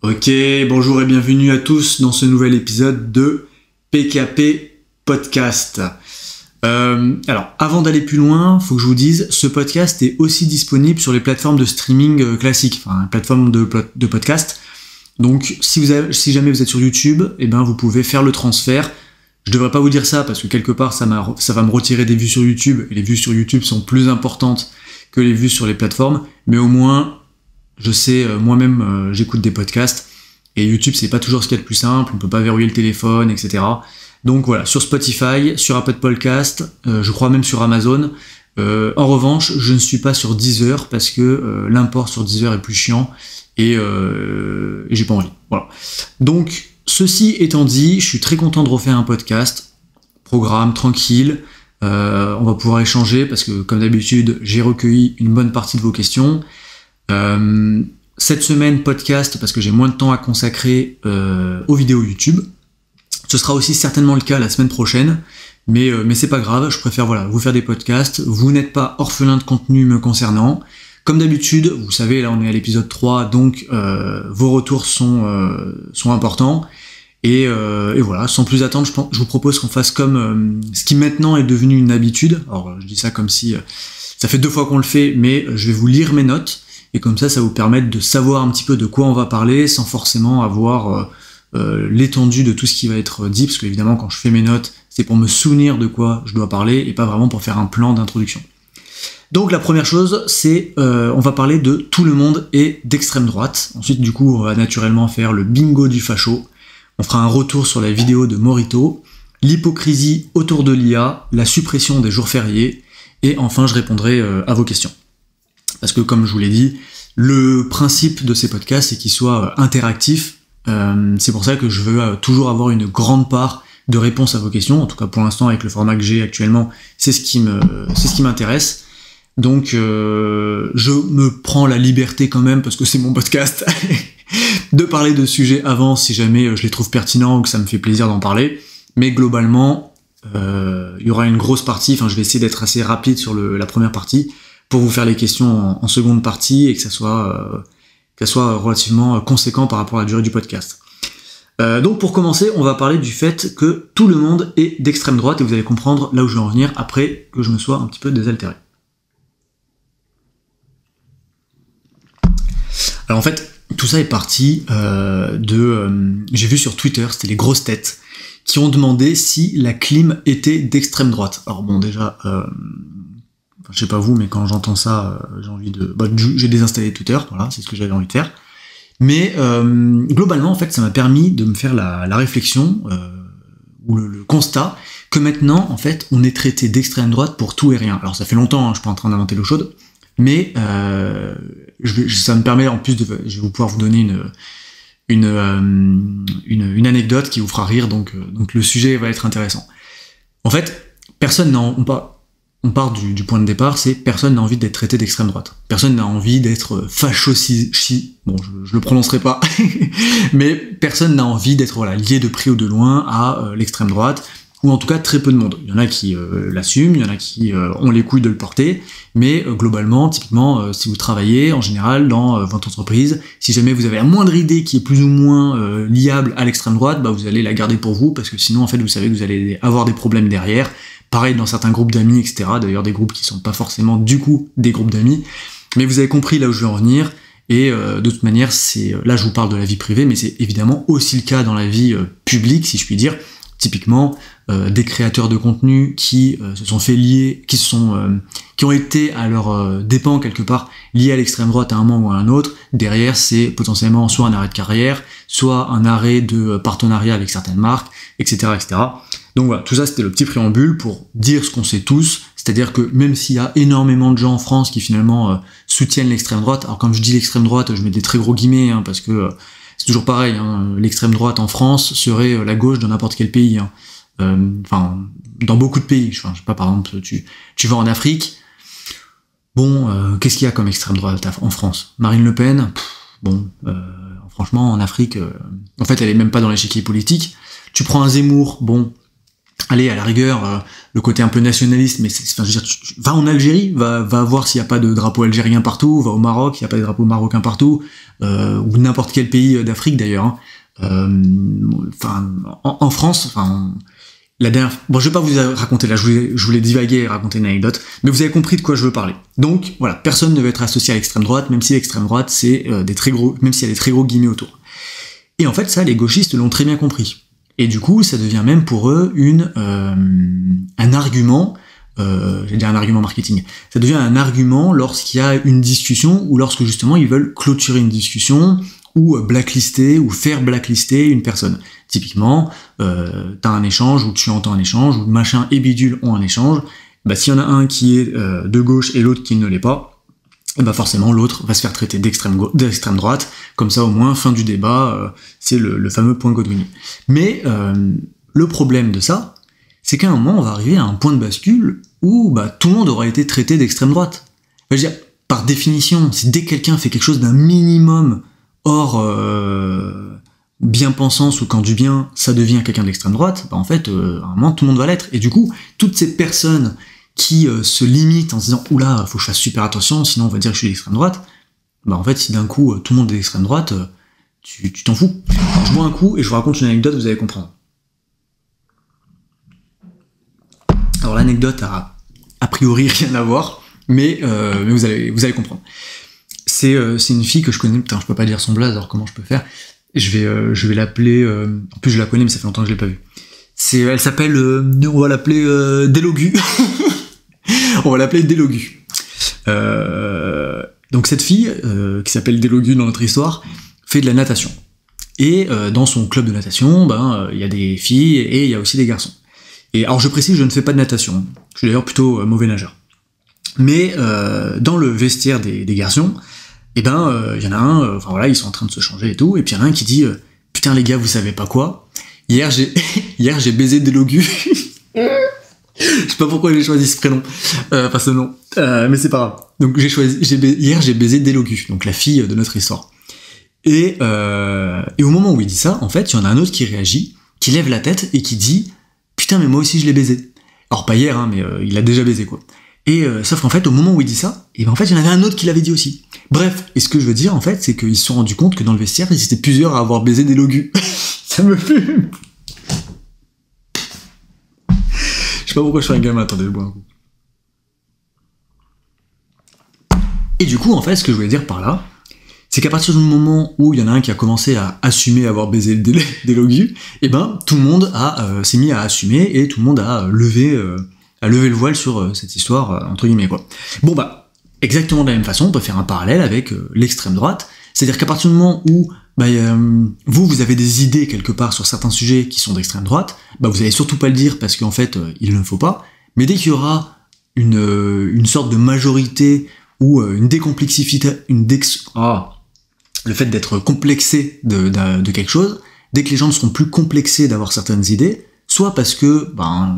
Ok, bonjour et bienvenue à tous dans ce nouvel épisode de PKP Podcast. Alors, avant d'aller plus loin, faut que je vous dise, ce podcast est aussi disponible sur les plateformes de streaming classiques, enfin, plateformes de podcast. Donc, si jamais vous êtes sur YouTube, eh ben, vous pouvez faire le transfert. Je devrais pas vous dire ça parce que quelque part, ça va me retirer des vues sur YouTube, et les vues sur YouTube sont plus importantes que les vues sur les plateformes, mais au moins, je sais, moi-même, j'écoute des podcasts, et YouTube, c'est pas toujours ce qu'il y a de plus simple, on peut pas verrouiller le téléphone, etc. Donc voilà, sur Spotify, sur Apple Podcast, je crois même sur Amazon. En revanche, je ne suis pas sur Deezer, parce que l'import sur Deezer est plus chiant, et j'ai pas envie. Voilà. Donc, ceci étant dit, je suis très content de refaire un podcast, programme tranquille, on va pouvoir échanger, parce que comme d'habitude, j'ai recueilli une bonne partie de vos questions. Cette semaine podcast parce que j'ai moins de temps à consacrer aux vidéos YouTube. Ce sera aussi certainement le cas la semaine prochaine, mais c'est pas grave, je préfère vous faire des podcasts. Vous n'êtes pas orphelin de contenu me concernant. Comme d'habitude, vous savez, là on est à l'épisode 3, donc vos retours sont importants. Et voilà, sans plus attendre, je vous propose qu'on fasse comme ce qui maintenant est devenu une habitude. Alors je dis ça comme si ça fait 2 fois qu'on le fait, mais je vais vous lire mes notes. Et comme ça vous permet de savoir un petit peu de quoi on va parler, sans forcément avoir l'étendue de tout ce qui va être dit, parce qu'évidemment, quand je fais mes notes, c'est pour me souvenir de quoi je dois parler, et pas vraiment pour faire un plan d'introduction. Donc la première chose, c'est on va parler de tout le monde et d'extrême droite. Ensuite, du coup, on va naturellement faire le bingo du facho. On fera un retour sur la vidéo de Morito, l'hypocrisie autour de l'IA, la suppression des jours fériés, et enfin, je répondrai à vos questions. Parce que, comme je vous l'ai dit, le principe de ces podcasts, c'est qu'ils soient interactifs. C'est pour ça que je veux toujours avoir une grande part de réponse à vos questions. En tout cas, pour l'instant, avec le format que j'ai actuellement, c'est ce qui m'intéresse. Donc, je me prends la liberté quand même, parce que c'est mon podcast, de parler de sujets avant, si jamais je les trouve pertinents ou que ça me fait plaisir d'en parler. Mais globalement, il y aura une grosse partie, enfin, je vais essayer d'être assez rapide sur la première partie, pour vous faire les questions en seconde partie, et que ça soit relativement conséquent par rapport à la durée du podcast. Donc pour commencer, on va parler du fait que tout le monde est d'extrême droite, et vous allez comprendre là où je vais en venir après que je me sois un petit peu désaltéré. Alors en fait, tout ça est parti j'ai vu sur Twitter, c'était les grosses têtes, qui ont demandé si la clim était d'extrême droite. Alors bon, déjà... je sais pas vous, mais quand j'entends ça, j'ai envie de... j'ai désinstallé Twitter, voilà, c'est ce que j'avais envie de faire. Mais globalement, en fait, ça m'a permis de me faire la réflexion, ou le constat, que maintenant, en fait, on est traité d'extrême droite pour tout et rien. Alors ça fait longtemps, je suis pas en train d'inventer l'eau chaude, mais ça me permet, en plus, je vais pouvoir vous donner une anecdote qui vous fera rire, donc le sujet va être intéressant. En fait, on part du point de départ, c'est personne n'a envie d'être traité d'extrême droite. Personne n'a envie d'être bon, je le prononcerai pas, mais personne n'a envie d'être lié de près ou de loin à l'extrême droite, ou en tout cas très peu de monde. Il y en a qui l'assument, il y en a qui ont les couilles de le porter, mais globalement, typiquement, si vous travaillez en général dans votre entreprise, si jamais vous avez la moindre idée qui est plus ou moins liable à l'extrême droite, vous allez la garder pour vous, parce que sinon, en fait, vous savez que vous allez avoir des problèmes derrière. Pareil dans certains groupes d'amis, etc. D'ailleurs, des groupes qui sont pas forcément du coup des groupes d'amis. Mais vous avez compris là où je veux en venir. Et de toute manière, là je vous parle de la vie privée, mais c'est évidemment aussi le cas dans la vie publique, si je puis dire. Typiquement, des créateurs de contenu qui se sont fait lier, qui ont été à leur dépens quelque part liés à l'extrême droite à un moment ou à un autre. Derrière, c'est potentiellement soit un arrêt de carrière, soit un arrêt de partenariat avec certaines marques, etc., etc. Donc voilà, tout ça c'était le petit préambule pour dire ce qu'on sait tous, c'est-à-dire que même s'il y a énormément de gens en France qui finalement soutiennent l'extrême droite, alors comme je dis l'extrême droite, je mets des très gros guillemets, parce que c'est toujours pareil, l'extrême droite en France serait la gauche dans n'importe quel pays, enfin dans beaucoup de pays, je sais pas, par exemple tu vas en Afrique, bon, qu'est-ce qu'il y a comme extrême droite en France? Marine Le Pen, franchement en Afrique, en fait elle est même pas dans l'échiquier politique. Tu prends un Zemmour, bon, allez, à la rigueur, le côté un peu nationaliste, mais je veux dire, va en Algérie, va voir s'il n'y a pas de drapeau algérien partout, va au Maroc, il n'y a pas de drapeau marocain partout, ou n'importe quel pays d'Afrique d'ailleurs. En France, la dernière... Bon, je vais pas vous raconter là, je voulais divaguer et raconter une anecdote, mais vous avez compris de quoi je veux parler. Donc, voilà, personne ne veut être associé à l'extrême droite, même si l'extrême droite, c'est même s'il y a des très gros guillemets autour. Et en fait, ça, les gauchistes l'ont très bien compris. Et du coup, ça devient même pour eux un argument, j'allais dire un argument marketing, ça devient un argument lorsqu'il y a une discussion, ou lorsque justement ils veulent clôturer une discussion, ou blacklister, ou faire blacklister une personne. Typiquement, t'as un échange, ou tu entends un échange, ou machin et bidule ont un échange, bah s'il y en a un qui est de gauche et l'autre qui ne l'est pas, et bah forcément l'autre va se faire traiter d'extrême droite, comme ça au moins, fin du débat, c'est le fameux point Godwin. Mais le problème de ça, c'est qu'à un moment on va arriver à un point de bascule où bah, tout le monde aura été traité d'extrême droite. Je veux dire, par définition, si dès que quelqu'un fait quelque chose d'un minimum hors bien-pensance ou quand du bien, ça devient quelqu'un d'extrême droite, bah en fait, à un moment tout le monde va l'être. Et du coup, toutes ces personnes qui se limitent en se disant « Oula, faut que je fasse super attention, sinon on va dire que je suis d'extrême droite », bah en fait, si d'un coup tout le monde est d'extrême droite, tu t'en fous. Alors, je bois un coup et je vous raconte une anecdote, vous allez comprendre. Alors l'anecdote a priori rien à voir, mais vous allez comprendre. C'est une fille que je connais, putain je peux pas dire son blaze, alors comment je peux faire? Je vais l'appeler, en plus je la connais mais ça fait longtemps que je l'ai pas vue. Elle s'appelle, on va l'appeler Délogu. On va l'appeler Délogu. Donc cette fille, qui s'appelle Délogu dans notre histoire, fait de la natation. Et dans son club de natation, il y a des filles et il y a aussi des garçons. Et alors je précise, je ne fais pas de natation. Je suis d'ailleurs plutôt mauvais nageur. Mais dans le vestiaire des garçons, il y en a un, ils sont en train de se changer et tout, et puis il y en a un qui dit putain les gars, vous savez pas quoi? Hier j'ai baisé Délogu. Je sais pas pourquoi j'ai choisi ce prénom, ce nom, mais c'est pas grave. Donc hier j'ai baisé Délogu, donc la fille de notre histoire. Et au moment où il dit ça, en fait, il y en a un autre qui réagit, qui lève la tête et qui dit putain mais moi aussi je l'ai baisé. Alors pas hier, mais il a déjà baisé quoi. Et sauf qu'en fait, au moment où il dit ça, et en fait, il y en avait un autre qui l'avait dit aussi. Bref, et ce que je veux dire, en fait, c'est qu'ils se sont rendus compte que dans le vestiaire, ils étaient plusieurs à avoir baisé Délogu. Ça me fume. Je sais pas pourquoi je fais un gamin, attendez, je bois un coup. Et du coup, en fait, ce que je voulais dire par là, c'est qu'à partir du moment où il y en a un qui a commencé à assumer avoir baisé Délogu, et tout le monde s'est mis à assumer, et tout le monde a levé le voile sur cette histoire, entre guillemets, quoi. Bon, exactement de la même façon, on peut faire un parallèle avec l'extrême droite, c'est-à-dire qu'à partir du moment où vous avez des idées quelque part sur certains sujets qui sont d'extrême droite, vous allez surtout pas le dire parce qu'en fait, il ne faut pas, mais dès qu'il y aura une sorte de majorité ou une décomplexification, le fait d'être complexé de quelque chose, dès que les gens ne seront plus complexés d'avoir certaines idées, soit parce que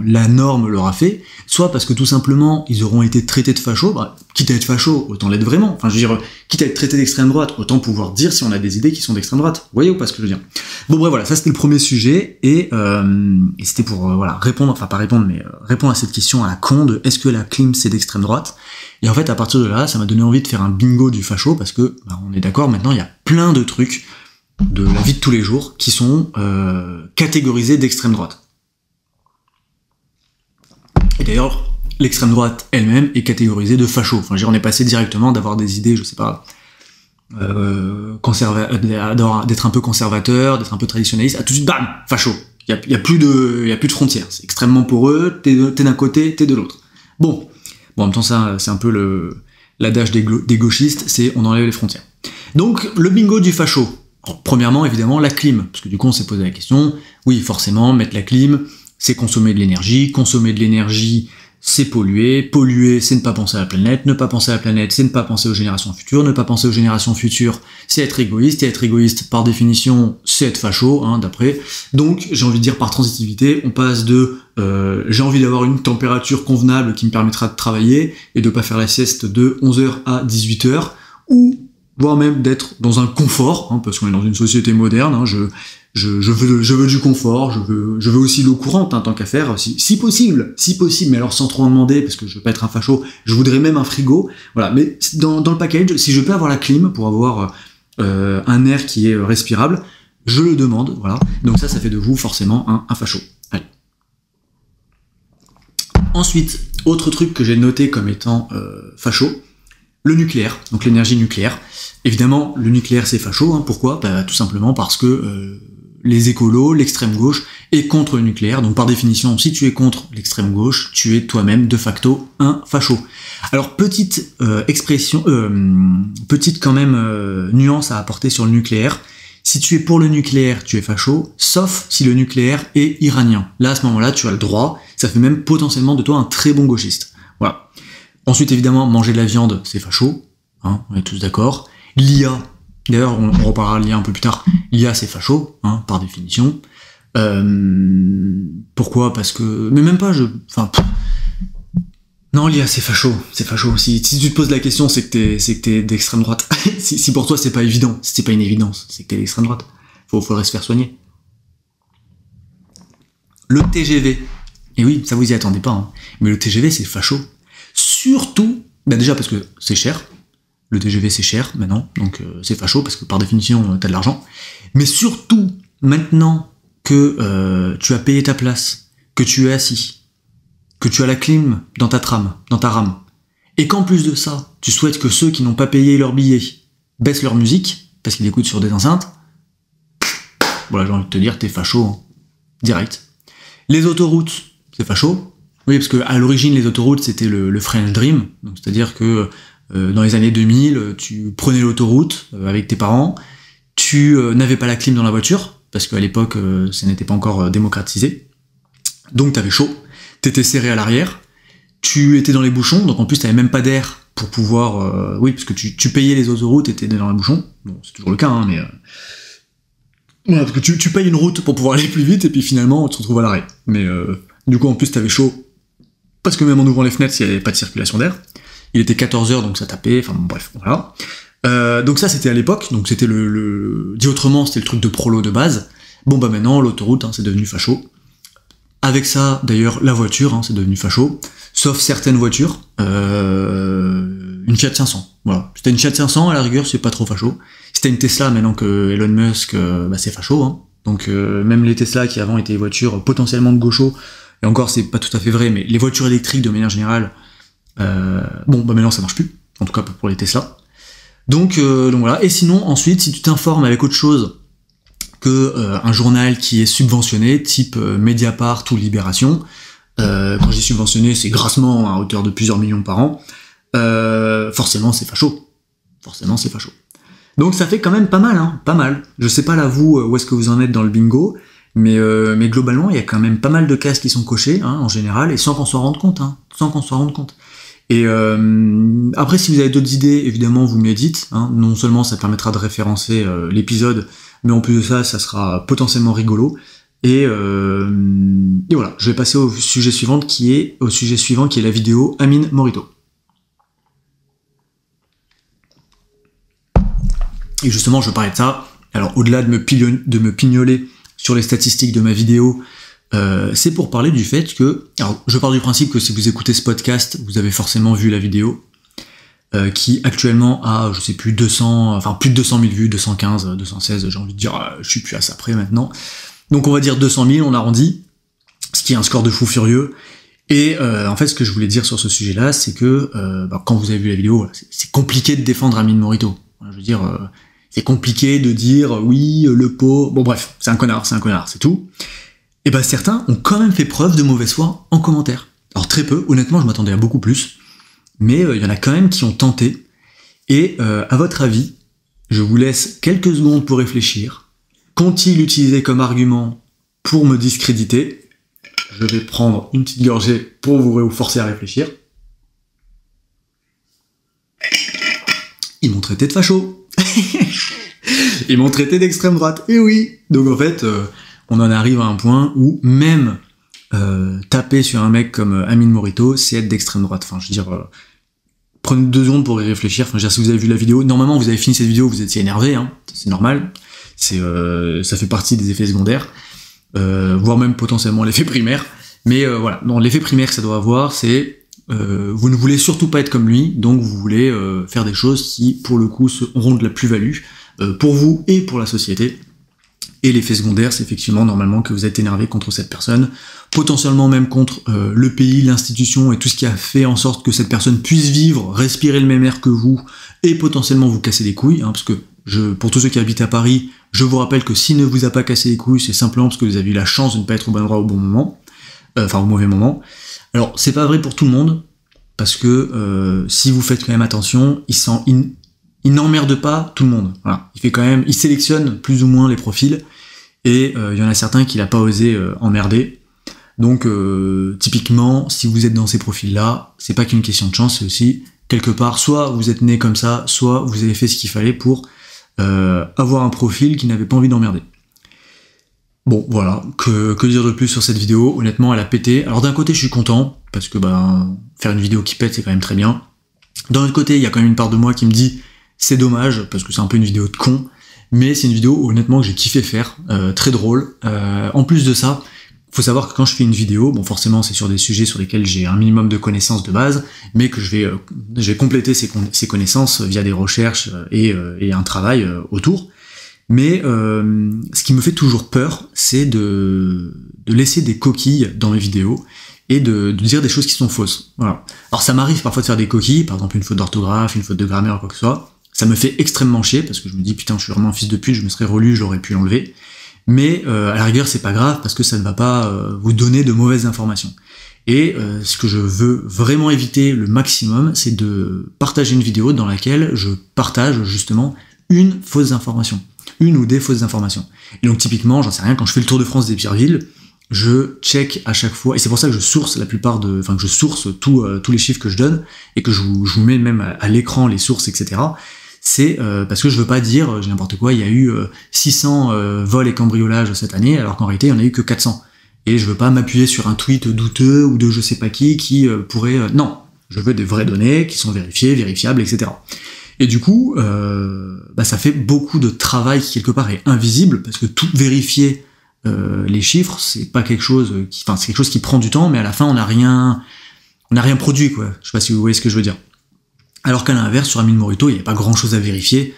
la norme leur a fait, soit parce que tout simplement ils auront été traités de fachos, quitte à être facho, autant l'être vraiment, enfin je veux dire, quitte à être traité d'extrême droite, autant pouvoir dire si on a des idées qui sont d'extrême droite, vous voyez ou pas ce que je veux dire. Bon bref voilà, ça c'était le premier sujet, et c'était pour répondre à cette question à la con de est-ce que la clim c'est d'extrême droite, et en fait à partir de là, ça m'a donné envie de faire un bingo du facho, parce que on est d'accord, maintenant il y a plein de trucs de la vie de tous les jours qui sont catégorisés d'extrême droite. Et d'ailleurs, l'extrême droite elle-même est catégorisée de facho. Enfin, on est passé directement d'avoir des idées, je sais pas, d'être un peu conservateur, d'être un peu traditionnaliste, à tout de suite, bam, facho. Il y a plus de frontières. C'est extrêmement poreux, t'es d'un côté, t'es de l'autre. Bon, en même temps, ça, c'est un peu l'adage des gauchistes, c'est on enlève les frontières. Donc, le bingo du facho. Alors, premièrement, évidemment, la clim. Parce que du coup, on s'est posé la question, oui, forcément, mettre la clim, c'est consommer de l'énergie, c'est polluer, c'est ne pas penser à la planète, ne pas penser à la planète, c'est ne pas penser aux générations futures, ne pas penser aux générations futures, c'est être égoïste, et être égoïste, par définition, c'est être facho, d'après. Donc, j'ai envie de dire par transitivité, on passe de j'ai envie d'avoir une température convenable qui me permettra de travailler, et de pas faire la sieste de 11h à 18h, ou voire même d'être dans un confort, parce qu'on est dans une société moderne, je je veux du confort, je veux aussi l'eau courante, hein, tant qu'à faire, si possible, mais alors sans trop en demander, parce que je veux pas être un facho, je voudrais même un frigo, voilà, mais dans le package, si je peux avoir la clim pour avoir un air qui est respirable, je le demande, voilà, donc ça fait de vous forcément un facho. Allez. Ensuite, autre truc que j'ai noté comme étant facho, le nucléaire, donc l'énergie nucléaire. Évidemment, le nucléaire c'est facho, hein, pourquoi ? Tout simplement parce que les écolos, l'extrême gauche, est contre le nucléaire, donc par définition, si tu es contre l'extrême gauche, tu es toi-même de facto un facho. Alors, petite expression, petite quand même nuance à apporter sur le nucléaire. Si tu es pour le nucléaire, tu es facho, sauf si le nucléaire est iranien. Là, à ce moment-là, tu as le droit, ça fait même potentiellement de toi un très bon gauchiste. Voilà. Ensuite, évidemment, manger de la viande, c'est facho, hein, on est tous d'accord. L'IA, d'ailleurs, on reparlera de l'IA un peu plus tard, l'IA c'est facho, hein, par définition. Pourquoi ? Parce que... Mais même pas, non, l'IA c'est facho. Si tu te poses la question, c'est que t'es d'extrême droite. si pour toi c'est pas évident, c'est pas une évidence, c'est que t'es d'extrême droite. Faudrait se faire soigner. Le TGV. Et oui, ça vous y attendez pas, hein. Mais le TGV c'est facho. Surtout, déjà parce que c'est cher. Le TGV c'est cher maintenant, donc c'est facho parce que par définition t'as de l'argent. Mais surtout, maintenant que tu as payé ta place, que tu es assis, que tu as la clim dans ta rame, et qu'en plus de ça, tu souhaites que ceux qui n'ont pas payé leur billet baissent leur musique, parce qu'ils écoutent sur des enceintes, voilà, j'ai envie de te dire, t'es facho, hein. Direct. Les autoroutes, c'est facho. Oui, parce que à l'origine, les autoroutes, c'était le French Dream, donc c'est-à-dire que dans les années 2000, tu prenais l'autoroute avec tes parents, tu n'avais pas la clim dans la voiture, parce qu'à l'époque, ça n'était pas encore démocratisé, donc t'avais chaud, t'étais serré à l'arrière, tu étais dans les bouchons, donc en plus t'avais même pas d'air pour pouvoir... oui, parce que tu payais les autoroutes et t'étais dans les bouchons, bon, c'est toujours le cas, hein, mais... Voilà, parce que tu payes une route pour pouvoir aller plus vite, et puis finalement, tu te retrouves à l'arrêt. Mais du coup, en plus, t'avais chaud, parce que même en ouvrant les fenêtres, il n'y avait pas de circulation d'air. Il était 14h, donc ça tapait, enfin bon, bref, voilà. Donc ça, c'était à l'époque, donc c'était dit autrement, c'était le truc de prolo de base. Bon, bah maintenant, l'autoroute, hein, c'est devenu facho. Avec ça, d'ailleurs, la voiture, hein, c'est devenu facho. Sauf certaines voitures, une Fiat 500, voilà. Si t'as une Fiat 500, à la rigueur, c'est pas trop facho. Si t'as une Tesla, maintenant que Elon Musk, c'est facho, hein. Donc même les Tesla qui avant étaient des voitures potentiellement de gauchos, et encore, c'est pas tout à fait vrai, mais les voitures électriques, de manière générale, bon, bah maintenant ça marche plus, en tout cas pas pour les Tesla. Donc voilà. Et sinon, ensuite, si tu t'informes avec autre chose que un journal qui est subventionné, type Mediapart ou Libération, quand je dis subventionné, c'est grassement à hauteur de plusieurs millions par an, forcément c'est facho. Donc ça fait quand même pas mal, hein, pas mal. Je sais pas là vous, où est-ce que vous en êtes dans le bingo, mais globalement, il y a quand même pas mal de cases qui sont cochées, hein, en général, et sans qu'on s'en rende compte, hein, Et après, si vous avez d'autres idées, évidemment, vous me les dites, hein. Non seulement ça permettra de référencer l'épisode, mais en plus de ça, ça sera potentiellement rigolo. Et voilà, je vais passer au sujet suivant qui est la vidéo Amine Morito. Et justement, je parlais de ça. Alors, au-delà de me pignoler sur les statistiques de ma vidéo, c'est pour parler du fait que... Alors, je pars du principe que si vous écoutez ce podcast, vous avez forcément vu la vidéo, qui actuellement a, je sais plus, plus de 200 000 vues, 215, 216, j'ai envie de dire, je suis plus à ça près maintenant. Donc on va dire 200 000, on arrondit, ce qui est un score de fou furieux. Et en fait, ce que je voulais dire sur ce sujet-là, c'est que quand vous avez vu la vidéo, voilà, c'est compliqué de défendre Amine Morito. Voilà, je veux dire... c'est compliqué de dire oui, le pot. Bon bref, c'est un connard, c'est tout. Et ben certains ont quand même fait preuve de mauvaise foi en commentaire. Alors très peu, honnêtement, je m'attendais à beaucoup plus, mais il y en a quand même qui ont tenté. Et à votre avis, je vous laisse quelques secondes pour réfléchir. Qu'ont-ils utilisé comme argument pour me discréditer? Je vais prendre une petite gorgée pour vous forcer à réfléchir. Ils m'ont traité de facho. Ils m'ont traité d'extrême droite. Et oui. Donc en fait, on en arrive à un point où même taper sur un mec comme Amine Morito, c'est être d'extrême droite. Enfin, je veux dire, prenez 2 secondes pour y réfléchir. Enfin, je veux dire, si vous avez vu la vidéo, normalement vous avez fini cette vidéo, vous étiez énervé, hein, c'est normal. Ça fait partie des effets secondaires, voire même potentiellement l'effet primaire. Mais voilà, non, l'effet primaire que ça doit avoir, c'est vous ne voulez surtout pas être comme lui, donc vous voulez faire des choses qui, pour le coup, auront de la plus-value pour vous et pour la société. Et l'effet secondaire, c'est effectivement normalement que vous êtes énervé contre cette personne, potentiellement même contre le pays, l'institution et tout ce qui a fait en sorte que cette personne puisse vivre, respirer le même air que vous, et potentiellement vous casser les couilles, hein, parce que pour tous ceux qui habitent à Paris, je vous rappelle que s'il ne vous a pas cassé les couilles, c'est simplement parce que vous avez eu la chance de ne pas être au bon endroit au bon moment, enfin au mauvais moment. Alors c'est pas vrai pour tout le monde, parce que si vous faites quand même attention, il n'emmerde pas tout le monde. Voilà. Il sélectionne plus ou moins les profils, et il y en a certains qu'il n'a pas osé emmerder. Donc typiquement, si vous êtes dans ces profils-là, c'est pas qu'une question de chance, c'est aussi quelque part, soit vous êtes né comme ça, soit vous avez fait ce qu'il fallait pour avoir un profil qui n'avait pas envie d'emmerder. Bon, voilà, que dire de plus sur cette vidéo? Honnêtement, elle a pété. Alors d'un côté, je suis content, parce que faire une vidéo qui pète, c'est quand même très bien. D'un autre côté, il y a quand même une part de moi qui me dit c'est dommage, parce que c'est un peu une vidéo de con, mais c'est une vidéo, honnêtement, que j'ai kiffé faire, très drôle. En plus de ça, faut savoir que quand je fais une vidéo, bon forcément c'est sur des sujets sur lesquels j'ai un minimum de connaissances de base, mais que je vais compléter ces connaissances via des recherches et un travail autour. Mais ce qui me fait toujours peur, c'est de laisser des coquilles dans mes vidéos et de dire des choses qui sont fausses. Voilà. Alors ça m'arrive parfois de faire des coquilles, par exemple une faute d'orthographe, une faute de grammaire ou quoi que ce soit. Ça me fait extrêmement chier parce que je me dis putain je suis vraiment un fils de pute, je me serais relu, j'aurais pu l'enlever. Mais à la rigueur c'est pas grave parce que ça ne va pas vous donner de mauvaises informations. Et ce que je veux vraiment éviter le maximum, c'est de partager une vidéo dans laquelle je partage justement une fausse information. Une ou des fausses informations. Et donc typiquement, j'en sais rien, quand je fais le tour de France des pires villes, je check à chaque fois, et c'est pour ça que je source que je source tous les chiffres que je donne, et que je vous mets même à l'écran les sources, etc. C'est parce que je veux pas dire, j'ai n'importe quoi, il y a eu 600 vols et cambriolages cette année, alors qu'en réalité il y en a eu que 400. Et je veux pas m'appuyer sur un tweet douteux, ou de je sais pas qui pourrait... non, je veux des vraies données, qui sont vérifiées, vérifiables, etc. Et du coup, ça fait beaucoup de travail qui quelque part est invisible, parce que tout vérifier les chiffres, c'est pas quelque chose c'est quelque chose qui prend du temps, mais à la fin on n'a rien produit, quoi. Je sais pas si vous voyez ce que je veux dire. Alors qu'à l'inverse, sur Amine Morito, il n'y avait pas grand chose à vérifier.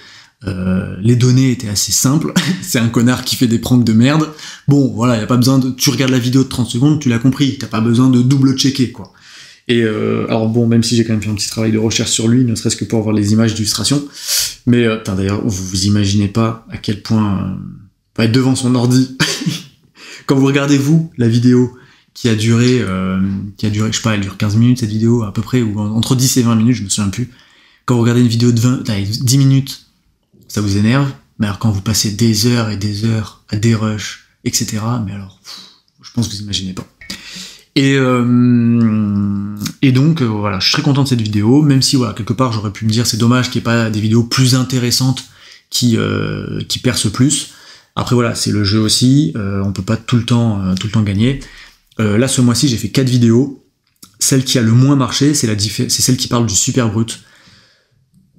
Les données étaient assez simples. C'est un connard qui fait des pranks de merde. Bon, voilà, il y a pas besoin de... Tu regardes la vidéo de 30 secondes, tu l'as compris. T'as pas besoin de double-checker, quoi. Et alors bon, même si j'ai quand même fait un petit travail de recherche sur lui, ne serait-ce que pour avoir les images d'illustration. Mais d'ailleurs, vous imaginez pas à quel point va être devant son ordi. Quand vous regardez, vous, la vidéo qui a duré, je sais pas, elle dure 15 minutes cette vidéo à peu près, ou entre 10 et 20 minutes, je me souviens plus. Quand vous regardez une vidéo de 10 minutes, ça vous énerve, mais alors quand vous passez des heures et des heures à des rushs, etc., mais alors, je pense que vous imaginez pas. Et donc, voilà, je suis très content de cette vidéo, même si, voilà, quelque part, j'aurais pu me dire, c'est dommage qu'il n'y ait pas des vidéos plus intéressantes qui percent plus. Après, voilà, c'est le jeu aussi, on peut pas tout le temps gagner. Là, ce mois-ci, j'ai fait 4 vidéos. Celle qui a le moins marché, c'est celle qui parle du super brut.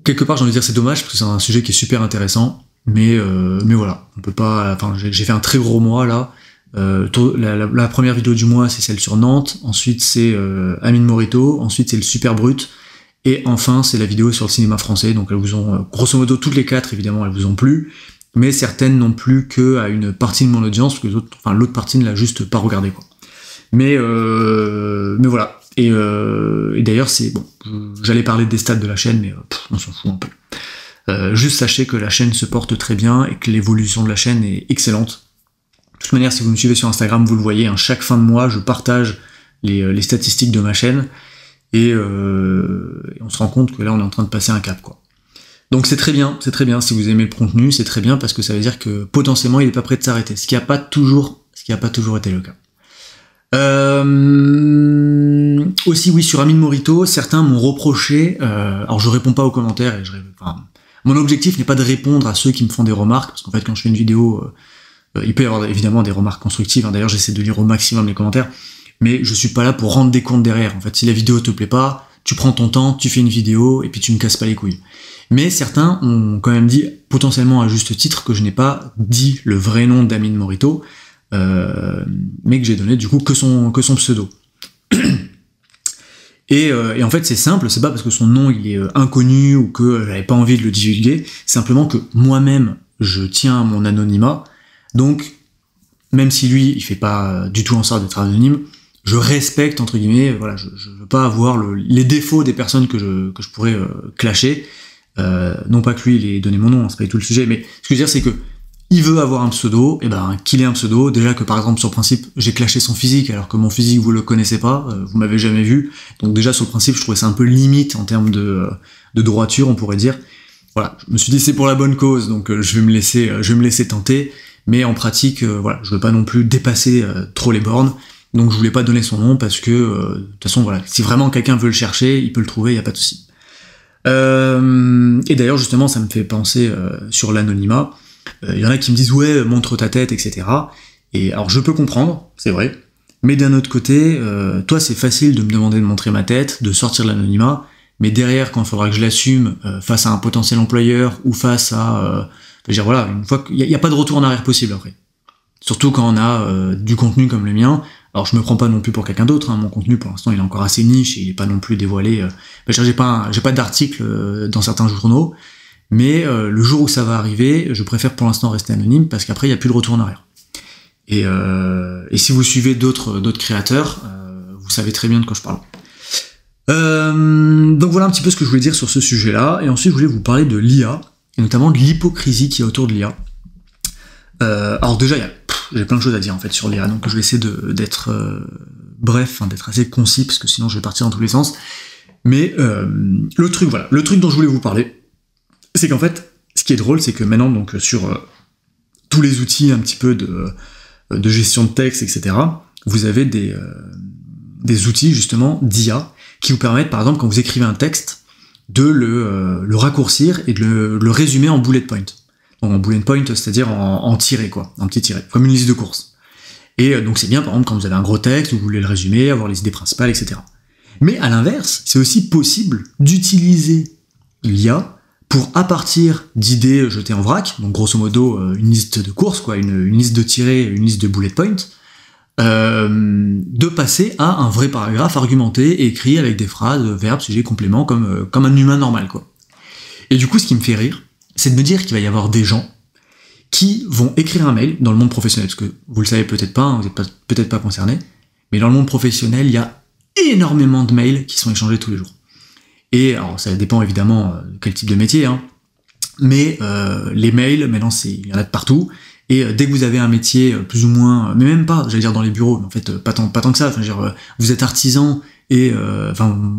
Quelque part, j'ai envie de dire c'est dommage, parce que c'est un sujet qui est super intéressant, mais voilà, on peut pas... Enfin, j'ai fait un très gros mois, là. La première vidéo du mois, c'est celle sur Nantes, ensuite c'est Amine Morito, ensuite c'est le super brut, et enfin c'est la vidéo sur le cinéma français. Donc elles vous ont, grosso modo, toutes les 4, évidemment, elles vous ont plu, mais certaines n'ont plu que à une partie de mon audience, parce que l'autre partie ne l'a juste pas regardé, quoi. Mais voilà. Et d'ailleurs, c'est bon. J'allais parler des stats de la chaîne, mais on s'en fout un peu. Juste sachez que la chaîne se porte très bien et que l'évolution de la chaîne est excellente. De toute manière, si vous me suivez sur Instagram, vous le voyez, hein, chaque fin de mois, je partage les statistiques de ma chaîne et on se rend compte que là, on est en train de passer un cap, quoi. Donc c'est très bien. Si vous aimez le contenu, c'est très bien parce que ça veut dire que potentiellement, il est pas prêt de s'arrêter. Ce qui a pas toujours été le cas. Aussi oui, sur Amine Morito, certains m'ont reproché, alors je réponds pas aux commentaires et mon objectif n'est pas de répondre à ceux qui me font des remarques, parce qu'en fait quand je fais une vidéo, il peut y avoir évidemment des remarques constructives, hein. D'ailleurs j'essaie de lire au maximum les commentaires, mais je suis pas là pour rendre des comptes derrière. En fait, si la vidéo te plaît pas, tu prends ton temps, tu fais une vidéo, et puis tu ne casses pas les couilles. Mais certains ont quand même dit, potentiellement à juste titre, que je n'ai pas dit le vrai nom d'Amine Morito, mais que j'ai donné du coup que son pseudo. Et en fait c'est simple, c'est pas parce que son nom il est inconnu ou que j'avais pas envie de le divulguer, c'est simplement que moi-même je tiens à mon anonymat, donc même si lui il fait pas du tout en sorte d'être anonyme, je respecte entre guillemets, voilà, je veux pas avoir les défauts des personnes que je pourrais clasher, non pas que lui il ait donné mon nom, c'est pas du tout le sujet, mais ce que je veux dire c'est que il veut avoir un pseudo, et ben qu'il ait un pseudo, déjà que par exemple sur le principe j'ai clashé son physique alors que mon physique vous le connaissez pas, vous m'avez jamais vu, donc déjà sur le principe je trouvais ça un peu limite en termes de droiture on pourrait dire. Voilà, je me suis dit c'est pour la bonne cause, donc je vais me laisser tenter, mais en pratique voilà, je veux pas non plus dépasser trop les bornes, donc je voulais pas donner son nom parce que de toute façon voilà, si vraiment quelqu'un veut le chercher, il peut le trouver, y a pas de souci. Et d'ailleurs justement ça me fait penser sur l'anonymat. Il y en a qui me disent ouais montre ta tête etc. Et alors je peux comprendre, c'est vrai, mais d'un autre côté, toi c'est facile de me demander de montrer ma tête, de sortir de l'anonymat, mais derrière quand il faudra que je l'assume face à un potentiel employeur ou face à, je veux dire voilà, une fois qu'il y a pas de retour en arrière possible après. Surtout quand on a du contenu comme le mien. Alors je me prends pas non plus pour quelqu'un d'autre, hein. Mon contenu pour l'instant il est encore assez niche et il est pas non plus dévoilé. J'ai pas d'article dans certains journaux. Mais le jour où ça va arriver, je préfère pour l'instant rester anonyme parce qu'après il n'y a plus de retour en arrière. Et si vous suivez d'autres créateurs, vous savez très bien de quoi je parle. Donc voilà un petit peu ce que je voulais dire sur ce sujet-là. Et ensuite je voulais vous parler de l'IA, et notamment de l'hypocrisie qui est autour de l'IA. Alors déjà j'ai plein de choses à dire en fait sur l'IA, donc je vais essayer d'être bref, d'être assez concis parce que sinon je vais partir dans tous les sens. Mais le truc dont je voulais vous parler, c'est qu'en fait, ce qui est drôle, c'est que maintenant, donc sur tous les outils un petit peu de gestion de texte, etc., vous avez des outils justement d'IA qui vous permettent, par exemple, quand vous écrivez un texte, de le raccourcir et de le résumer en bullet point. Donc en bullet point, c'est-à-dire en tiré, quoi, en petit tiré, comme une liste de courses. Et donc c'est bien, par exemple, quand vous avez un gros texte, vous voulez le résumer, avoir les idées principales, etc. Mais à l'inverse, c'est aussi possible d'utiliser l'IA pour, à partir d'idées jetées en vrac, donc grosso modo une liste de courses, quoi, une liste de tirés, une liste de bullet points, de passer à un vrai paragraphe argumenté, écrit avec des phrases, verbes, sujets, compléments, comme un humain normal, quoi. Et du coup, ce qui me fait rire, c'est de me dire qu'il va y avoir des gens qui vont écrire un mail dans le monde professionnel, parce que vous le savez peut-être pas, vous n'êtes peut-être pas concerné, mais dans le monde professionnel, il y a énormément de mails qui sont échangés tous les jours. Et alors ça dépend évidemment de quel type de métier, hein, mais les mails, maintenant il y en a de partout, et dès que vous avez un métier plus ou moins, mais même pas, j'allais dire dans les bureaux, mais en fait pas tant que ça, enfin, vous êtes artisan, et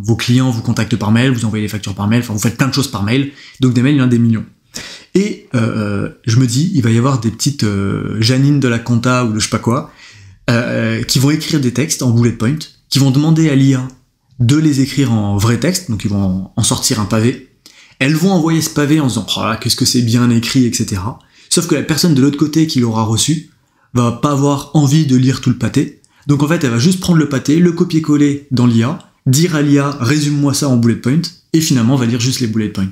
vos clients vous contactent par mail, vous envoyez les factures par mail, enfin vous faites plein de choses par mail, donc des mails il y en a des millions. Et je me dis, il va y avoir des petites Janine de la compta ou de je sais pas quoi, qui vont écrire des textes en bullet point, qui vont demander à l'IA de les écrire en vrai texte, donc ils vont en sortir un pavé. Elles vont envoyer ce pavé en se disant « Oh là, qu'est-ce que c'est bien écrit, etc. » Sauf que la personne de l'autre côté qui l'aura reçu va pas avoir envie de lire tout le pâté. Donc en fait, elle va juste prendre le pâté, le copier-coller dans l'IA, dire à l'IA « Résume-moi ça en bullet point », et finalement, on va lire juste les bullet points.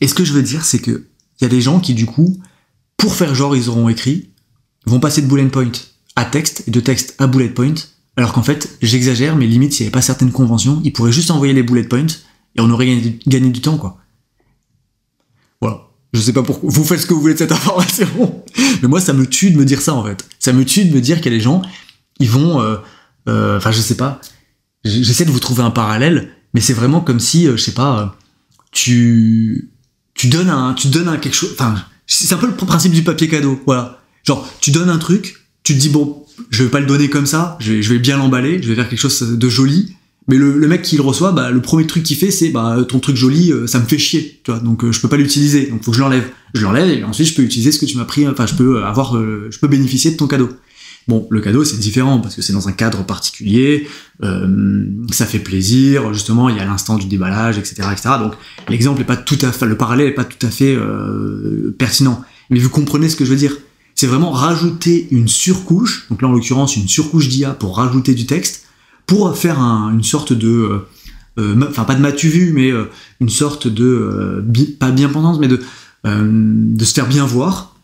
Et ce que je veux dire, c'est que il y a des gens qui, du coup, pour faire genre ils auront écrit, vont passer de bullet point à texte, et de texte à bullet point, alors qu'en fait, j'exagère, mais limite, s'il n'y avait pas certaines conventions, ils pourraient juste envoyer les bullet points, et on aurait gagné du temps, quoi. Voilà. Je sais pas pourquoi. Vous faites ce que vous voulez de cette information. Mais moi, ça me tue de me dire ça, en fait. Ça me tue de me dire qu'il y a des gens, ils vont... Enfin, je sais pas. J'essaie de vous trouver un parallèle, mais c'est vraiment comme si, je sais pas, tu donnes un quelque chose... Enfin, c'est un peu le principe du papier cadeau, voilà. Genre, tu donnes un truc, tu te dis, bon, je vais pas le donner comme ça, je vais bien l'emballer, je vais faire quelque chose de joli, mais le mec qui le reçoit, bah, le premier truc qu'il fait, c'est, bah, ton truc joli, ça me fait chier, tu vois, donc je peux pas l'utiliser, donc faut que je l'enlève. Je l'enlève, et ensuite je peux utiliser ce que tu m'as pris, enfin, je peux bénéficier de ton cadeau. Bon, le cadeau, c'est différent, parce que c'est dans un cadre particulier, ça fait plaisir, justement, il y a l'instant du déballage, etc., etc., donc l'exemple est pas tout à fait, le parallèle est pas tout à fait pertinent. Mais vous comprenez ce que je veux dire. C'est vraiment rajouter une surcouche, donc là en l'occurrence une surcouche d'IA pour rajouter du texte, pour faire une sorte de enfin pas de m'as-tu vu, mais une sorte de, pas bien-pensance, mais de se faire bien voir,